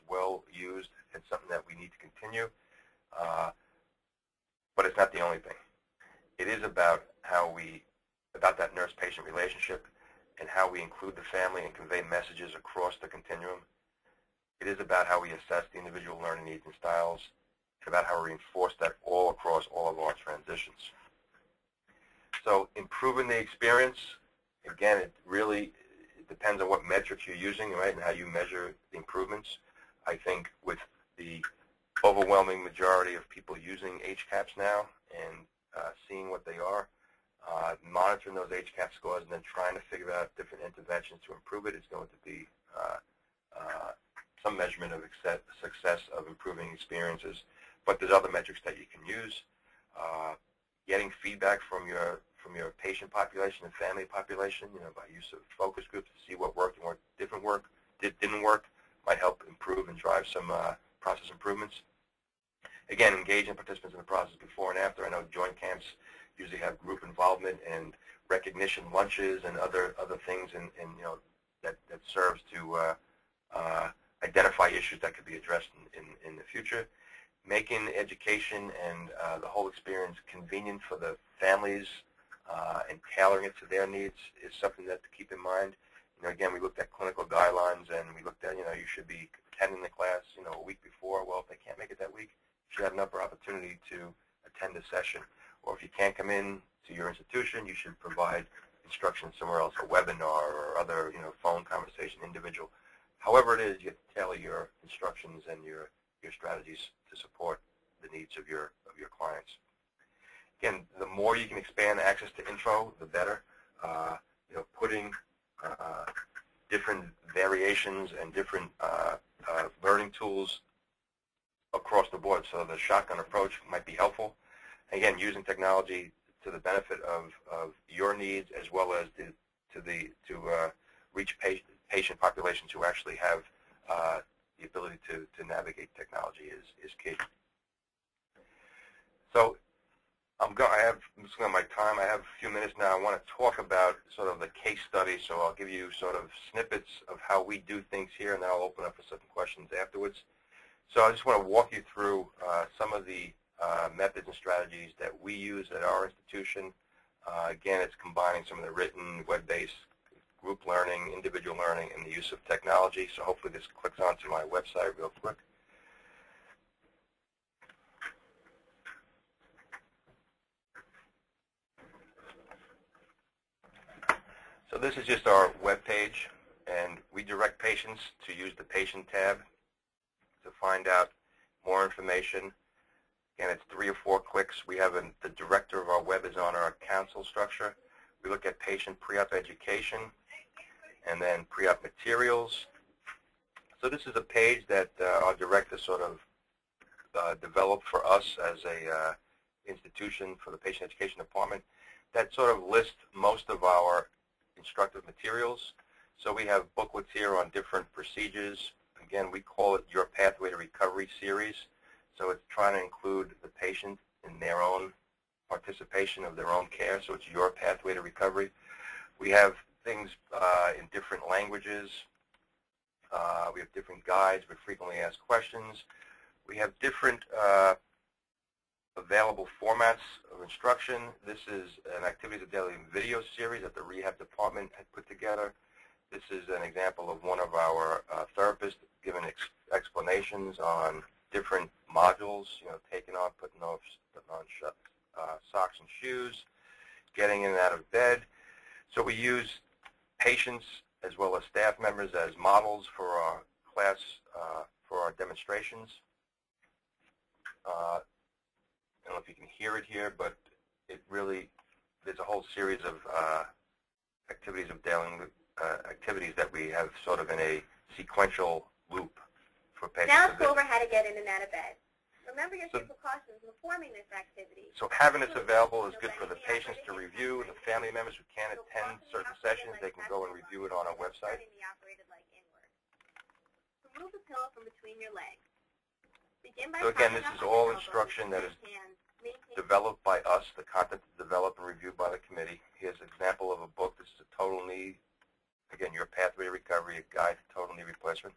Speaker 2: well used. It's something that we need to continue. But it's not the only thing. It is about that nurse-patient relationship and how we include the family and convey messages across the continuum. It is about how we assess the individual learning needs and styles. It's about how we reinforce that all across all of our transitions. So improving the experience, again, it really depends on what metrics you're using, right, and how you measure the improvements. I think with the overwhelming majority of people using HCAHPS now and seeing what they are, monitoring those HCAHPS scores and then trying to figure out different interventions to improve it is going to be some measurement of success of improving experiences. But there's other metrics that you can use. Getting feedback from your patient population and family population, by use of focus groups to see what worked and what didn't work, might help improve and drive some process improvements. Again, engaging participants in the process before and after. I know joint camps usually have group involvement and recognition lunches and other things, and that serves to identify issues that could be addressed in the future. Making education and the whole experience convenient for the families and tailoring it to their needs is something that to keep in mind. Again, we looked at clinical guidelines and we looked at, you should be attending the class, a week before. Well, if they can't make it that week, you should have another opportunity to attend a session. Or if you can't come in to your institution, you should provide instruction somewhere else, a webinar or other, phone conversation, individual. However it is, you have to tailor your instructions and your strategies to support the needs of your clients. Again, the more you can expand access to info, the better. Putting different variations and different learning tools across the board. So the shotgun approach might be helpful. Again, using technology to the benefit of your needs as well as to reach patient populations who actually have the ability to navigate technology is key. So I'm looking at my time. I have a few minutes now. I want to talk about sort of the case study. So I'll give you sort of snippets of how we do things here, and then I'll open up for some questions afterwards. So I just want to walk you through some of the methods and strategies that we use at our institution. Again, it's combining some of the written, web-based group learning, individual learning, and the use of technology. So hopefully this clicks onto my website real quick. So this is just our web page, and we direct patients to use the Patient tab to find out more information. Again, it's 3 or 4 clicks. We have the director of our web is on our council structure. We look at patient pre-op education and then pre-op materials. So this is a page that our director sort of developed for us as a institution for the patient education department that sort of lists most of our instructive materials. So we have booklets here on different procedures. Again, we call it Your Pathway to Recovery series. So it's trying to include the patient in their own participation of their own care. So it's Your Pathway to Recovery. We have things in different languages. We have different guides with frequently asked questions. We have different available formats of instruction. This is an Activities of Daily video series that the rehab department had put together. This is an example of one of our therapists giving explanations on different modules, taking off, putting on socks and shoes, getting in and out of bed. So we use patients as well as staff members as models for our class, for our demonstrations. I don't know if you can hear it here, but it really, there's a whole series of activities that we have sort of in a sequential loop for patients.
Speaker 3: Now let's go over how to get in and out of bed. Remember your safe precautions in performing this activity.
Speaker 2: So having this available is good for the patients to review. The family members who can't attend certain sessions, they can go and review it on our website.
Speaker 3: Remove the pillow from between your legs.
Speaker 2: So again, this is all instruction that is developed by us. The content is developed and reviewed by the committee. Here's an example of a book. This is a total knee. Again, Your Pathway to Recovery, a guide to total knee replacement.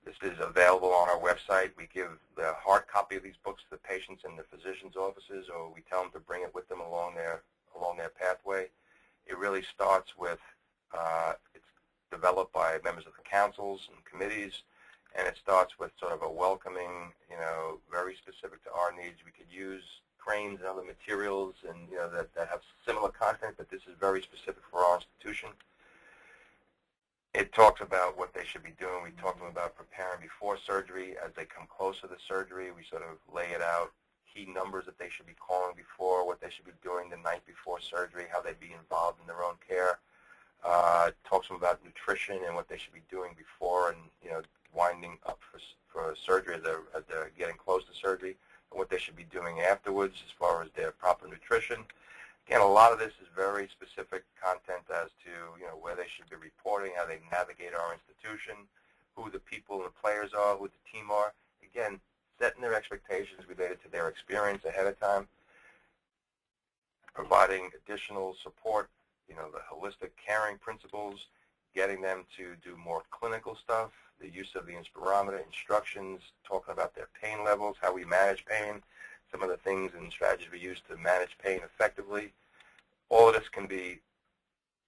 Speaker 2: This is available on our website. We give the hard copy of these books to the patients in the physician's offices, or we tell them to bring it with them along their pathway. It really starts with, it's developed by members of the councils and committees, and it starts with sort of a welcoming, very specific to our needs. We could use cranes and other materials and that have similar content, but this is very specific for our institution. It talks about what they should be doing. We talk to them about preparing before surgery. As they come close to the surgery, we sort of lay it out, key numbers that they should be calling before, what they should be doing the night before surgery, how they'd be involved in their own care. It talks to them about nutrition and what they should be doing before and, winding up for surgery as they're getting close to surgery, and what they should be doing afterwards as far as their proper nutrition. Again, a lot of this is very specific content as to, where they should be reporting, how they navigate our institution, who the people and the players are, who the team are. Again, setting their expectations related to their experience ahead of time, providing additional support, the holistic caring principles, getting them to do more clinical stuff, the use of the inspirometer, instructions, talking about their pain levels, how we manage pain, some of the things and strategies we use to manage pain effectively. All of this can be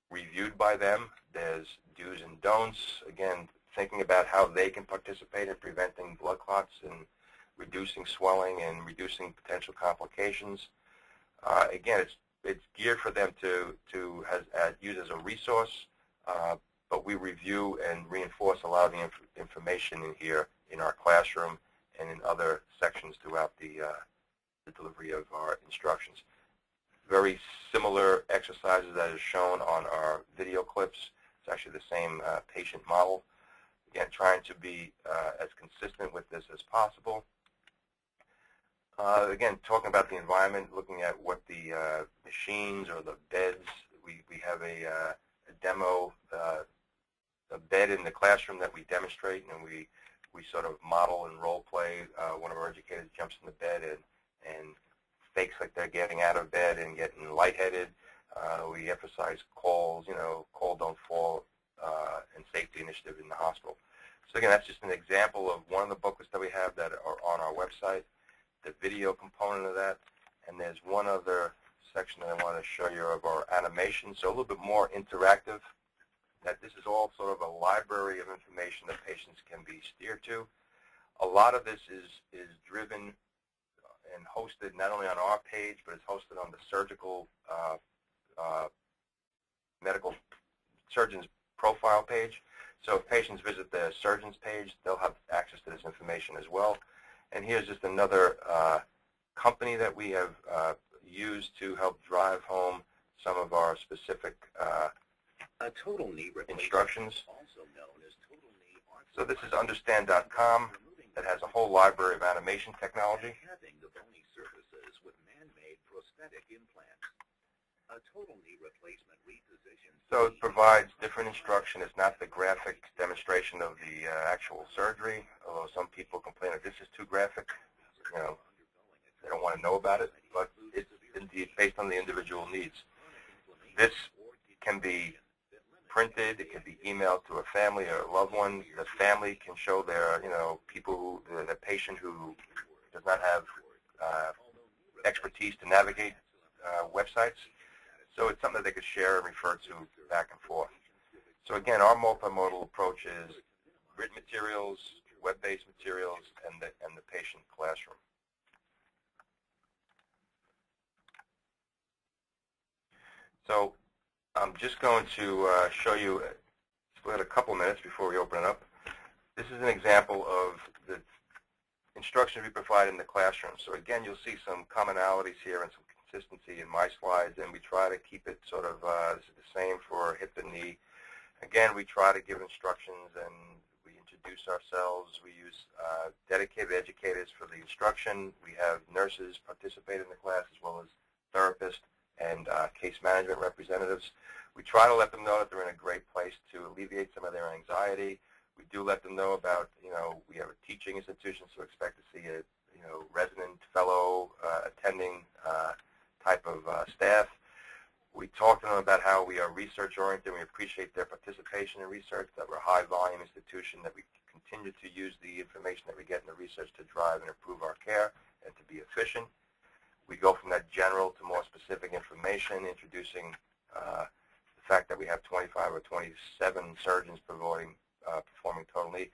Speaker 2: reviewed by them. There's do's and don'ts. Again, thinking about how they can participate in preventing blood clots and reducing swelling and reducing potential complications. Again, it's geared for them to use as a resource, but we review and reinforce a lot of the information in here in our classroom and in other sections throughout the delivery of our instructions. Very similar exercises that is shown on our video clips. It's actually the same patient model. Again, trying to be as consistent with this as possible. Again, talking about the environment, looking at what the machines or the beds. We have a demo, a bed in the classroom that we demonstrate, and we sort of model and role play. One of our educators jumps in the bed and fakes like they're getting out of bed and getting lightheaded. We emphasize calls, call, don't fall, and safety initiative in the hospital. So again, that's just an example of one of the booklets that we have that are on our website, the video component of that, and there's one other section that I want to show you of our animation, so a little bit more interactive, that this is all sort of a library of information that patients can be steered to. A lot of this is driven and hosted not only on our page, but it's hosted on the surgical medical surgeon's profile page. So if patients visit the surgeon's page, they'll have access to this information as well. And here's just another company that we have used to help drive home some of our specific
Speaker 4: a total knee
Speaker 2: instructions.
Speaker 4: Also known as total knee
Speaker 2: so this is understand.com that has a whole library of animation technology.
Speaker 4: Having the bony surfaces with man-made prosthetic implants. A total knee replacement reposition.
Speaker 2: So it provides different instruction. It's not the graphic demonstration of the actual surgery, although some people complain that this is too graphic. They don't want to know about it, but it's indeed based on the individual needs. This can be printed. It can be emailed to a family or a loved one. The family can show their, people who, the patient who does not have expertise to navigate websites. So it's something that they could share and refer to back and forth. So again, our multimodal approach is written materials, web-based materials, and the patient classroom. So I'm just going to show you, we have a couple minutes before we open it up. This is an example of the instruction we provide in the classroom. So again, you'll see some commonalities here and some consistency in my slides, and we try to keep it sort of, this is the same for hip and knee. Again, we try to give instructions and we introduce ourselves. We use dedicated educators for the instruction. We have nurses participate in the class as well as therapists and case management representatives. We try to let them know that they're in a great place to alleviate some of their anxiety. We do let them know about, we have a teaching institution, so expect to see a, resident, fellow, attending type of staff. We talk to them about how we are research-oriented and we appreciate their participation in research, that we're a high-volume institution, that we continue to use the information that we get in the research to drive and improve our care and to be efficient. We go from that general to more specific information, introducing the fact that we have 25 or 27 surgeons performing total knee.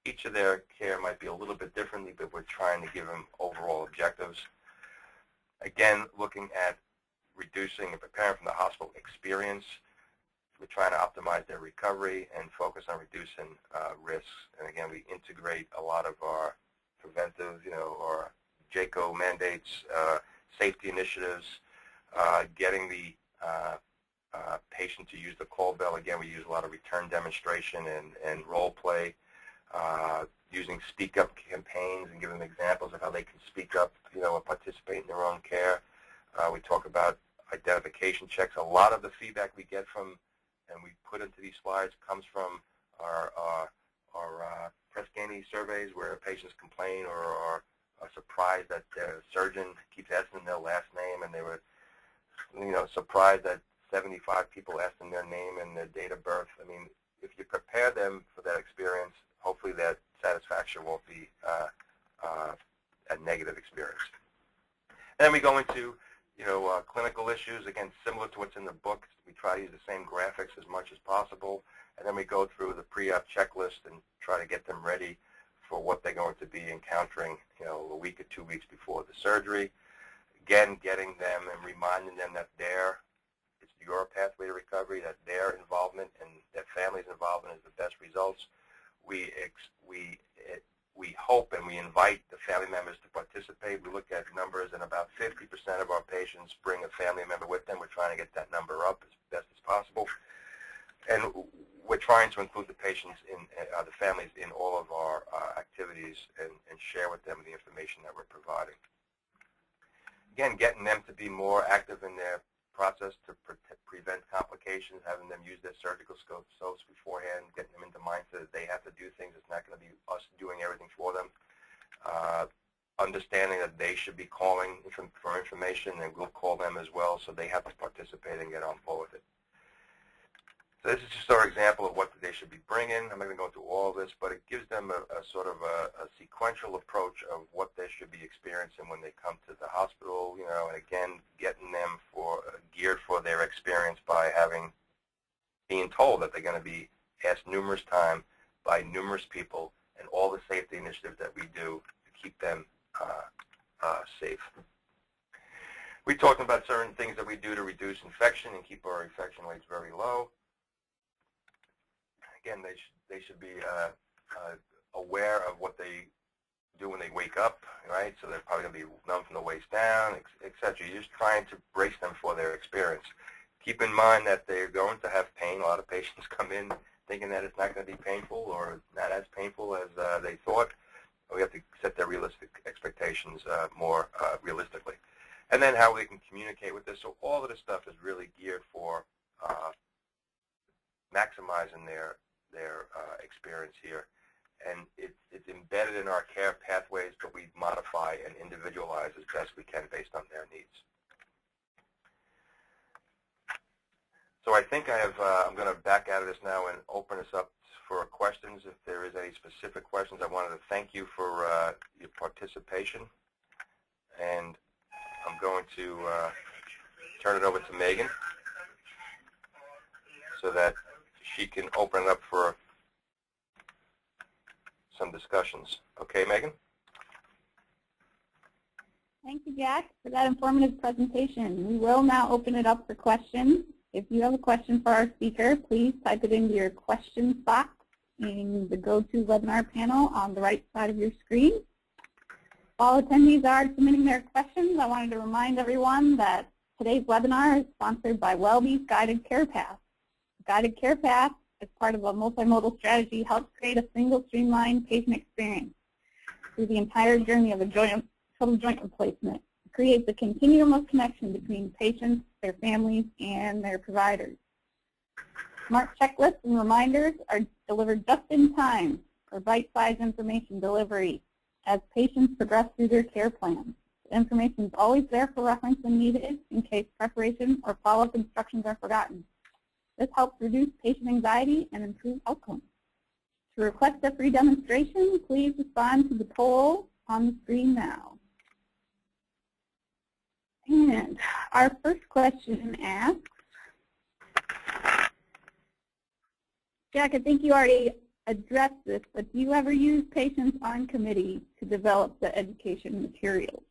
Speaker 2: Each of their care might be a little bit differently, but we're trying to give them overall objectives. Again, looking at reducing and preparing from the hospital experience, we're trying to optimize their recovery and focus on reducing risks. And again, we integrate a lot of our preventive, our JCO mandates, safety initiatives, getting the patient to use the call bell. Again, we use a lot of return demonstration and role play, using speak up campaigns and giving them examples of how they can speak up, and participate in their own care. We talk about identification checks. A lot of the feedback we get from and we put into these slides comes from our press ganey surveys where patients complain or are surprised that their surgeon keeps asking them their last name, and they were, surprised that 75 people asked them their name and their date of birth. I mean, if you prepare them for that experience, hopefully that satisfaction won't be a negative experience. And then we go into, clinical issues, again, similar to what's in the book. We try to use the same graphics as much as possible, and then we go through the pre-op checklist and try to get them ready for what they're going to be encountering, a week or 2 weeks before the surgery. Again, getting them and reminding them that it's your pathway to recovery, that their involvement and their family's involvement is the best results. We we hope and we invite the family members to participate. We look at numbers, and about 50% of our patients bring a family member with them. We're trying to get that number up as best as possible. And we're trying to include the patients in the families in all of our activities and share with them the information that we're providing. Again, getting them to be more active in their process to prevent complications, having them use their surgical scopes beforehand, getting them into mindset that they have to do things. It's not going to be us doing everything for them. Understanding that they should be calling for information, and we'll call them as well, so they have to participate and get on board with it. So this is just our example of what they should be bringing. I'm not going to go into all of this, but it gives them a sort of a sequential approach of what they should be experiencing when they come to the hospital, you know, and again, getting them geared for their experience by being told that they're going to be asked numerous times by numerous people, and all the safety initiatives that we do to keep them safe. We talked about certain things that we do to reduce infection and keep our infection rates very low. Again, they should be aware of what they do when they wake up, right? So they're probably going to be numb from the waist down, etc. You're just trying to brace them for their experience. Keep in mind that they're going to have pain. A lot of patients come in thinking that it's not going to be painful or not as painful as they thought. We have to set their realistic expectations more realistically. And then how we can communicate with this. So all of this stuff is really geared for maximizing their experience here. And it's embedded in our care pathways, but we modify and individualize as best we can based on their needs. So I think I'm going to back out of this now and open this up for questions. If there is any specific questions, I wanted to thank you for your participation. And I'm going to turn it over to Megan so that she can open it up for some discussions. Okay, Megan?
Speaker 1: Thank you, Jack, for that informative presentation. We will now open it up for questions. If you have a question for our speaker, please type it into your questions box in the GoToWebinar panel on the right side of your screen. While attendees are submitting their questions, I wanted to remind everyone that today's webinar is sponsored by WellBe's Guided Care Path. Guided Care Path, as part of a multimodal strategy, helps create a single streamlined patient experience through the entire journey of a total joint replacement. It creates a continuum of connection between patients, their families, and their providers. Smart checklists and reminders are delivered just in time for bite-sized information delivery as patients progress through their care plans. The information is always there for reference when needed in case preparation or follow-up instructions are forgotten. This helps reduce patient anxiety and improve outcomes. To request a free demonstration, please respond to the poll on the screen now. And our first question asks, Jack, I think you already addressed this, but do you ever use patients on committee to develop the education materials?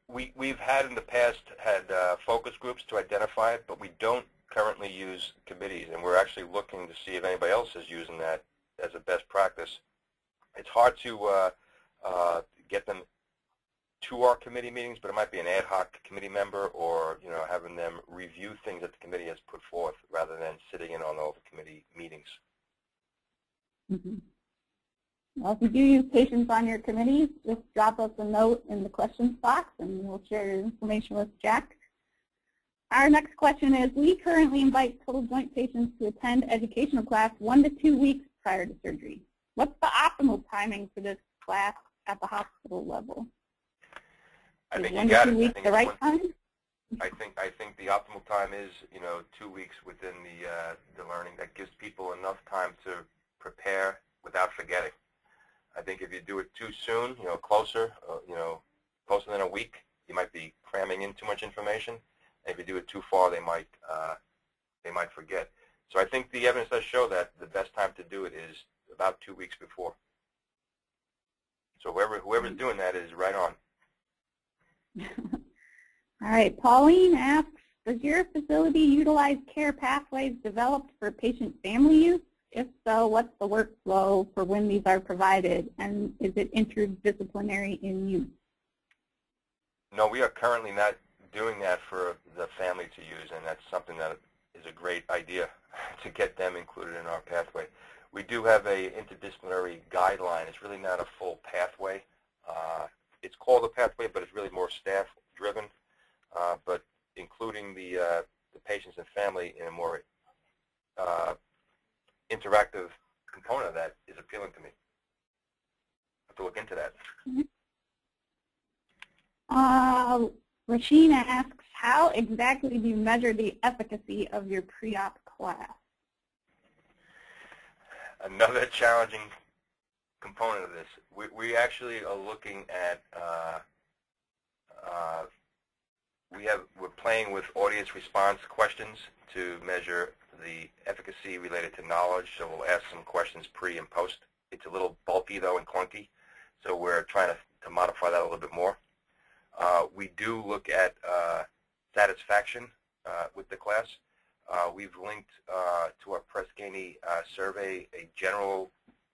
Speaker 2: We've had in the past focus groups to identify it, but we don't currently use committees, and we're actually looking to see if anybody else is using that as a best practice. It's hard to get them to our committee meetings, but it might be an ad hoc committee member, or having them review things that the committee has put forth rather than sitting in on all the committee meetings.
Speaker 1: Mm-hmm. Well, if you do use patients on your committees, just drop us a note in the questions box and we'll share your information with Jack. Our next question is, we currently invite total joint patients to attend educational class 1 to 2 weeks prior to surgery. What's the optimal timing for this class at the hospital level?
Speaker 2: I think
Speaker 1: is 1 to 2 weeks the right time?
Speaker 2: I think the optimal time is 2 weeks within the learning. That gives people enough time to prepare without forgetting. I think if you do it too soon, closer than a week, you might be cramming in too much information. And if you do it too far, they might forget. So I think the evidence does show that the best time to do it is about 2 weeks before. So whoever's doing that is right on.
Speaker 1: All right, Pauline asks, does your facility utilize care pathways developed for patient family use If so, what's the workflow for when these are provided, and is it interdisciplinary in use?
Speaker 2: No, we are currently not doing that for the family to use, and that's something that is a great idea to get them included in our pathway. We do have a interdisciplinary guideline. It's really not a full pathway. It's called a pathway, but it's really more staff-driven. But including the patients and family in a more interactive component of that is appealing to me. I have to look into that.
Speaker 1: Rashina asks, how exactly do you measure the efficacy of your pre-op class?
Speaker 2: Another challenging component of this. We actually are looking at, we're playing with audience response questions to measure the efficacy related to knowledge, so we'll ask some questions pre and post. It's a little bulky though and clunky, so we're trying to modify that a little bit more. We do look at satisfaction with the class. We've linked to our Prescaney survey a general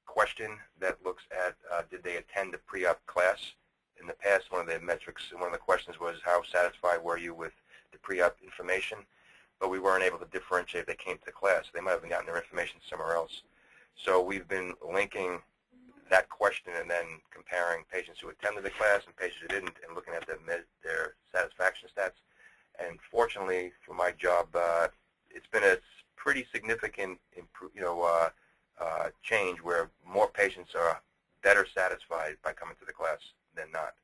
Speaker 2: question that looks at did they attend the pre-op class. In the past, one of the metrics, one of the questions was how satisfied were you with the pre-op information, but we weren't able to differentiate if they came to the class. They might have gotten their information somewhere else. So we've been linking that question and then comparing patients who attended the class and patients who didn't and looking at their satisfaction stats. And fortunately for my job, it's been a pretty significant change where more patients are better satisfied by coming to the class than not.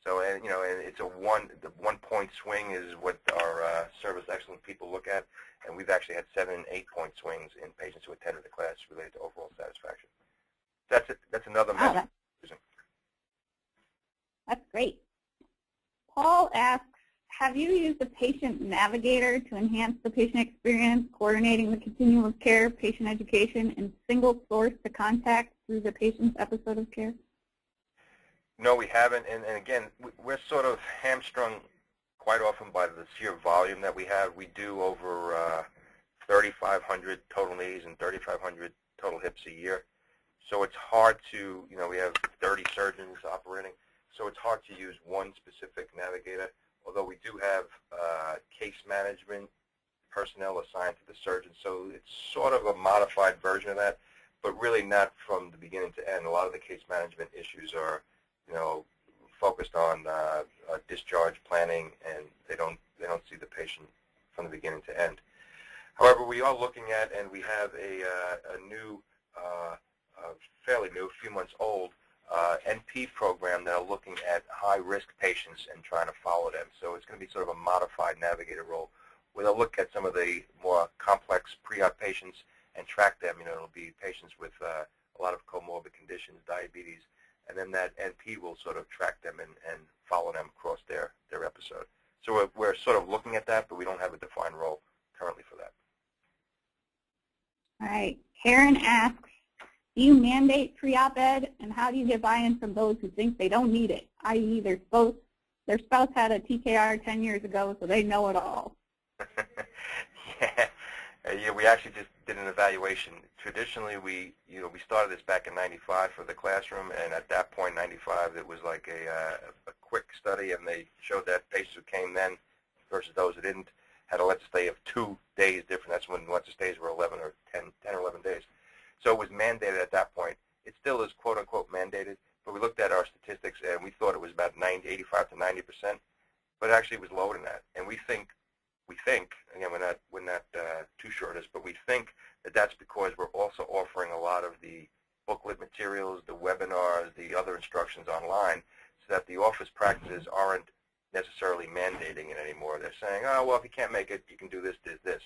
Speaker 2: So, and it's the 1 point swing is what our service excellence people look at, and we've actually had 7 and 8 point swings in patients who attended the class related to overall satisfaction. That's another measure.
Speaker 1: That's great. Paul asks, have you used a patient navigator to enhance the patient experience, coordinating the continuum of care, patient education, and single source to contact through the patient's episode of care?
Speaker 2: No, we haven't. And again, we're sort of hamstrung quite often by the sheer volume that we have. We do over 3,500 total knees and 3,500 total hips a year. So it's hard to, we have 30 surgeons operating, so it's hard to use one specific navigator, although we do have case management personnel assigned to the surgeon. So it's sort of a modified version of that, but really not from the beginning to end. A lot of the case management issues are, focused on discharge planning, and they don't see the patient from the beginning to end. However, we are looking at, and we have a new, fairly new, a few months old, NP program that are looking at high-risk patients and trying to follow them. So it's going to be sort of a modified navigator role where they'll look at some of the more complex pre-op patients and track them. It'll be patients with a lot of comorbid conditions, diabetes, and then that NP will sort of track them and follow them across their episode. So we're sort of looking at that, but we don't have a defined role currently for that.
Speaker 3: All right. Karen asks, do you mandate pre-op ed, and how do you get buy-in from those who think they don't need it, i.e. their spouse had a TKR 10 years ago, so they know it all?
Speaker 2: Yeah, we actually just did an evaluation. Traditionally, we started this back in '95 for the classroom, and at that point, '95, it was like a quick study, and they showed that patients who came then versus those who didn't had a length of stay of 2 days different. That's when length of stays were 11 or 10 or 11 days. So it was mandated at that point. It still is quote-unquote mandated, but we looked at our statistics, and we thought it was about 85 to 90%, but actually it was lower than that. And we think, again, we're not too sure of this, but we think that that's because we're also offering a lot of the booklet materials, the webinars, the other instructions online, so that the office practices aren't necessarily mandating it anymore. They're saying, oh, well, if you can't make it, you can do this, this, this.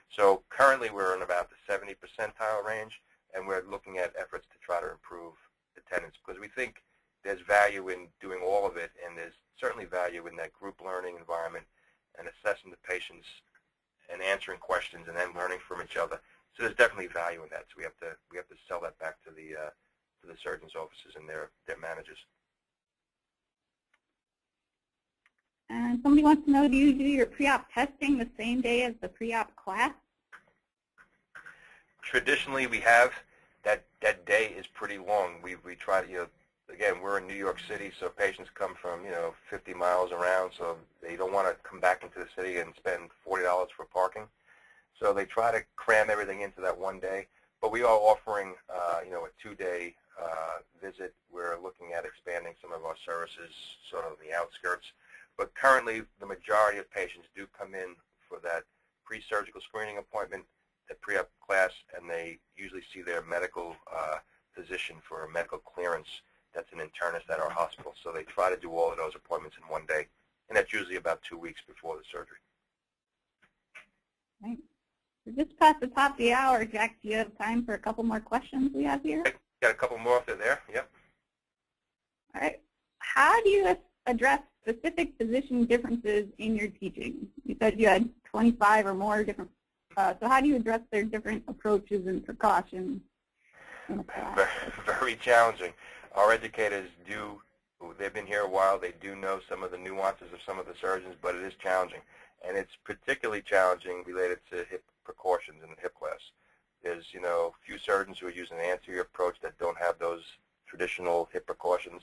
Speaker 2: So currently we're in about the 70 percentile range, and we're looking at efforts to try to improve attendance, because we think there's value in doing all of it, and there's certainly value in that group learning environment and assessing the patients and answering questions and then learning from each other. So there's definitely value in that. So we have to sell that back to the surgeons' offices and their managers.
Speaker 3: And somebody wants to know, do you do your pre-op testing the same day as the pre-op class?
Speaker 2: Traditionally, we have that day is pretty long. We try to, again, we're in New York City, so patients come from 50 miles around, so they don't want to come back into the city and spend $40 for parking. So they try to cram everything into that one day. But we are offering a 2-day visit. We're looking at expanding some of our services sort of on the outskirts. But currently, the majority of patients do come in for that pre-surgical screening appointment, the pre-op class, and they usually see their medical physician for a medical clearance. That's an internist at our hospital. So they try to do all of those appointments in one day, and that's usually about 2 weeks before the surgery.
Speaker 3: Right. We're just past the top of the hour. Jack, do you have time for a couple more questions we have here?
Speaker 2: Got a couple more if they're there. Yep.
Speaker 3: All right. How do you address specific physician differences in your teaching? You said you had 25 or more different. So how do you address their different approaches and precautions in a class?
Speaker 2: Very challenging. Our educators they've been here a while, they do know some of the nuances of some of the surgeons, but it is challenging. And it's particularly challenging related to hip precautions in the hip class. There's, few surgeons who are using an anterior approach that don't have those traditional hip precautions.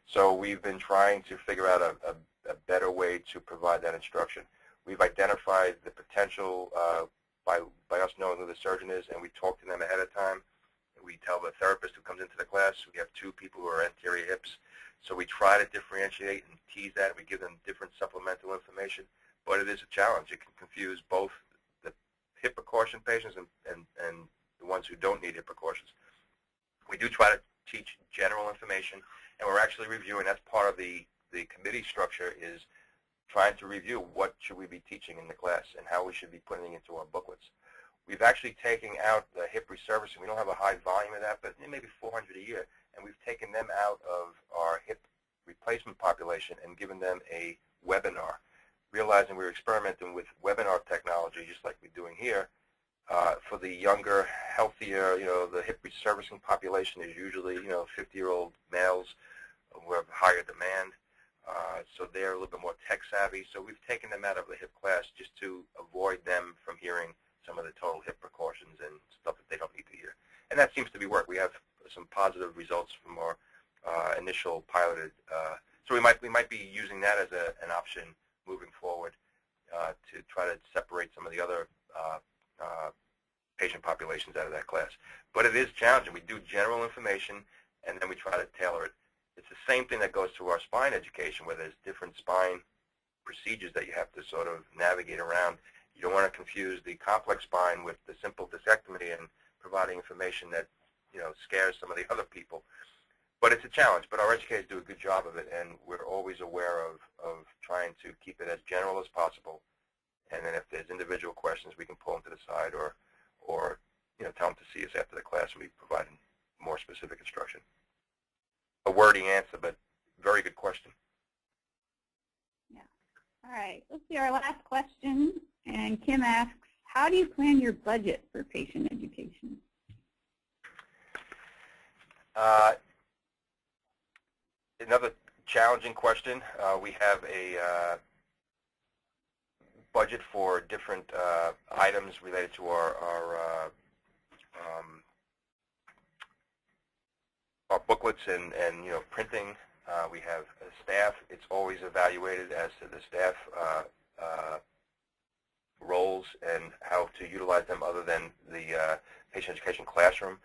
Speaker 2: So we've been trying to figure out a better way to provide that instruction. We've identified the potential by us knowing who the surgeon is, and we talk to them ahead of time. We tell the therapist who comes into the class, we have 2 people who are anterior hips. So we try to differentiate and tease that. We give them different supplemental information. But it is a challenge. It can confuse both the hip precaution patients and the ones who don't need hip precautions. We do try to teach general information, and we're actually reviewing. That's part of the committee structure, is trying to review what should we be teaching in the class and how we should be putting it into our booklets. We've actually taken out the hip resurfacing. We don't have a high volume of that, but maybe 400 a year, and we've taken them out of our hip replacement population and given them a webinar, realizing we're experimenting with webinar technology, just like we're doing here, for the younger, healthier, the hip resurfacing population is usually, 50-year-old males who have higher demand. So they're a little bit more tech-savvy. So we've taken them out of the hip class just to avoid them from hearing some of the total hip precautions and stuff that they don't need to hear. And that seems to be work. We have some positive results from our initial piloted. So we might be using that as an option moving forward to try to separate some of the other patient populations out of that class. But it is challenging. We do general information, and then we try to tailor it. It's the same thing that goes to our spine education, where there's different spine procedures that you have to sort of navigate around. You don't want to confuse the complex spine with the simple discectomy and providing information that scares some of the other people. But it's a challenge. But our educators do a good job of it, and we're always aware of trying to keep it as general as possible. And then if there's individual questions, we can pull them to the side or tell them to see us after the class, and we provide more specific instruction. A wordy answer, but very good question.
Speaker 3: Yeah. All right. Let's see our last question. And Kim asks, how do you plan your budget for patient education?
Speaker 2: Another challenging question. We have a budget for different items related to our booklets and printing. We have staff. It's always evaluated as to the staff roles and how to utilize them other than the patient education classroom.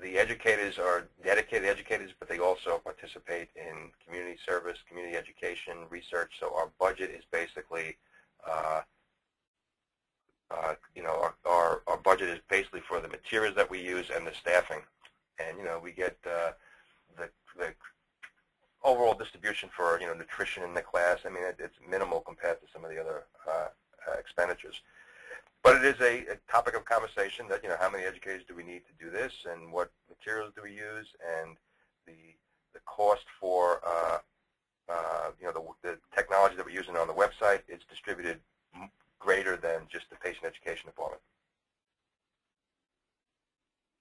Speaker 2: The educators are dedicated educators, but they also participate in community service, community education, research. So our budget is basically, our budget is basically for the materials that we use and the staffing. And we get the overall distribution for nutrition in the class. I mean, it's minimal compared to some of the other expenditures. But it is a topic of conversation that, how many educators do we need to do this, and what materials do we use, and the cost for, the technology that we're using on the website is distributed greater than just the patient education department.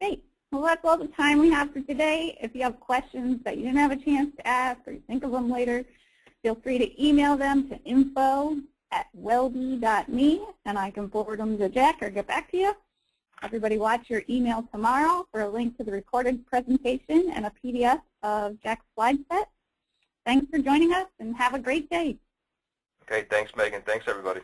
Speaker 3: Great. Well, that's all the time we have for today. If you have questions that you didn't have a chance to ask or you think of them later, feel free to email them to info@wellbe.me, and I can forward them to Jack or get back to you.
Speaker 1: Everybody watch your email tomorrow for a link to the recorded presentation and a PDF of Jack's slide set. Thanks for joining us, and have a great day.
Speaker 2: Okay, thanks, Megan. Thanks, everybody.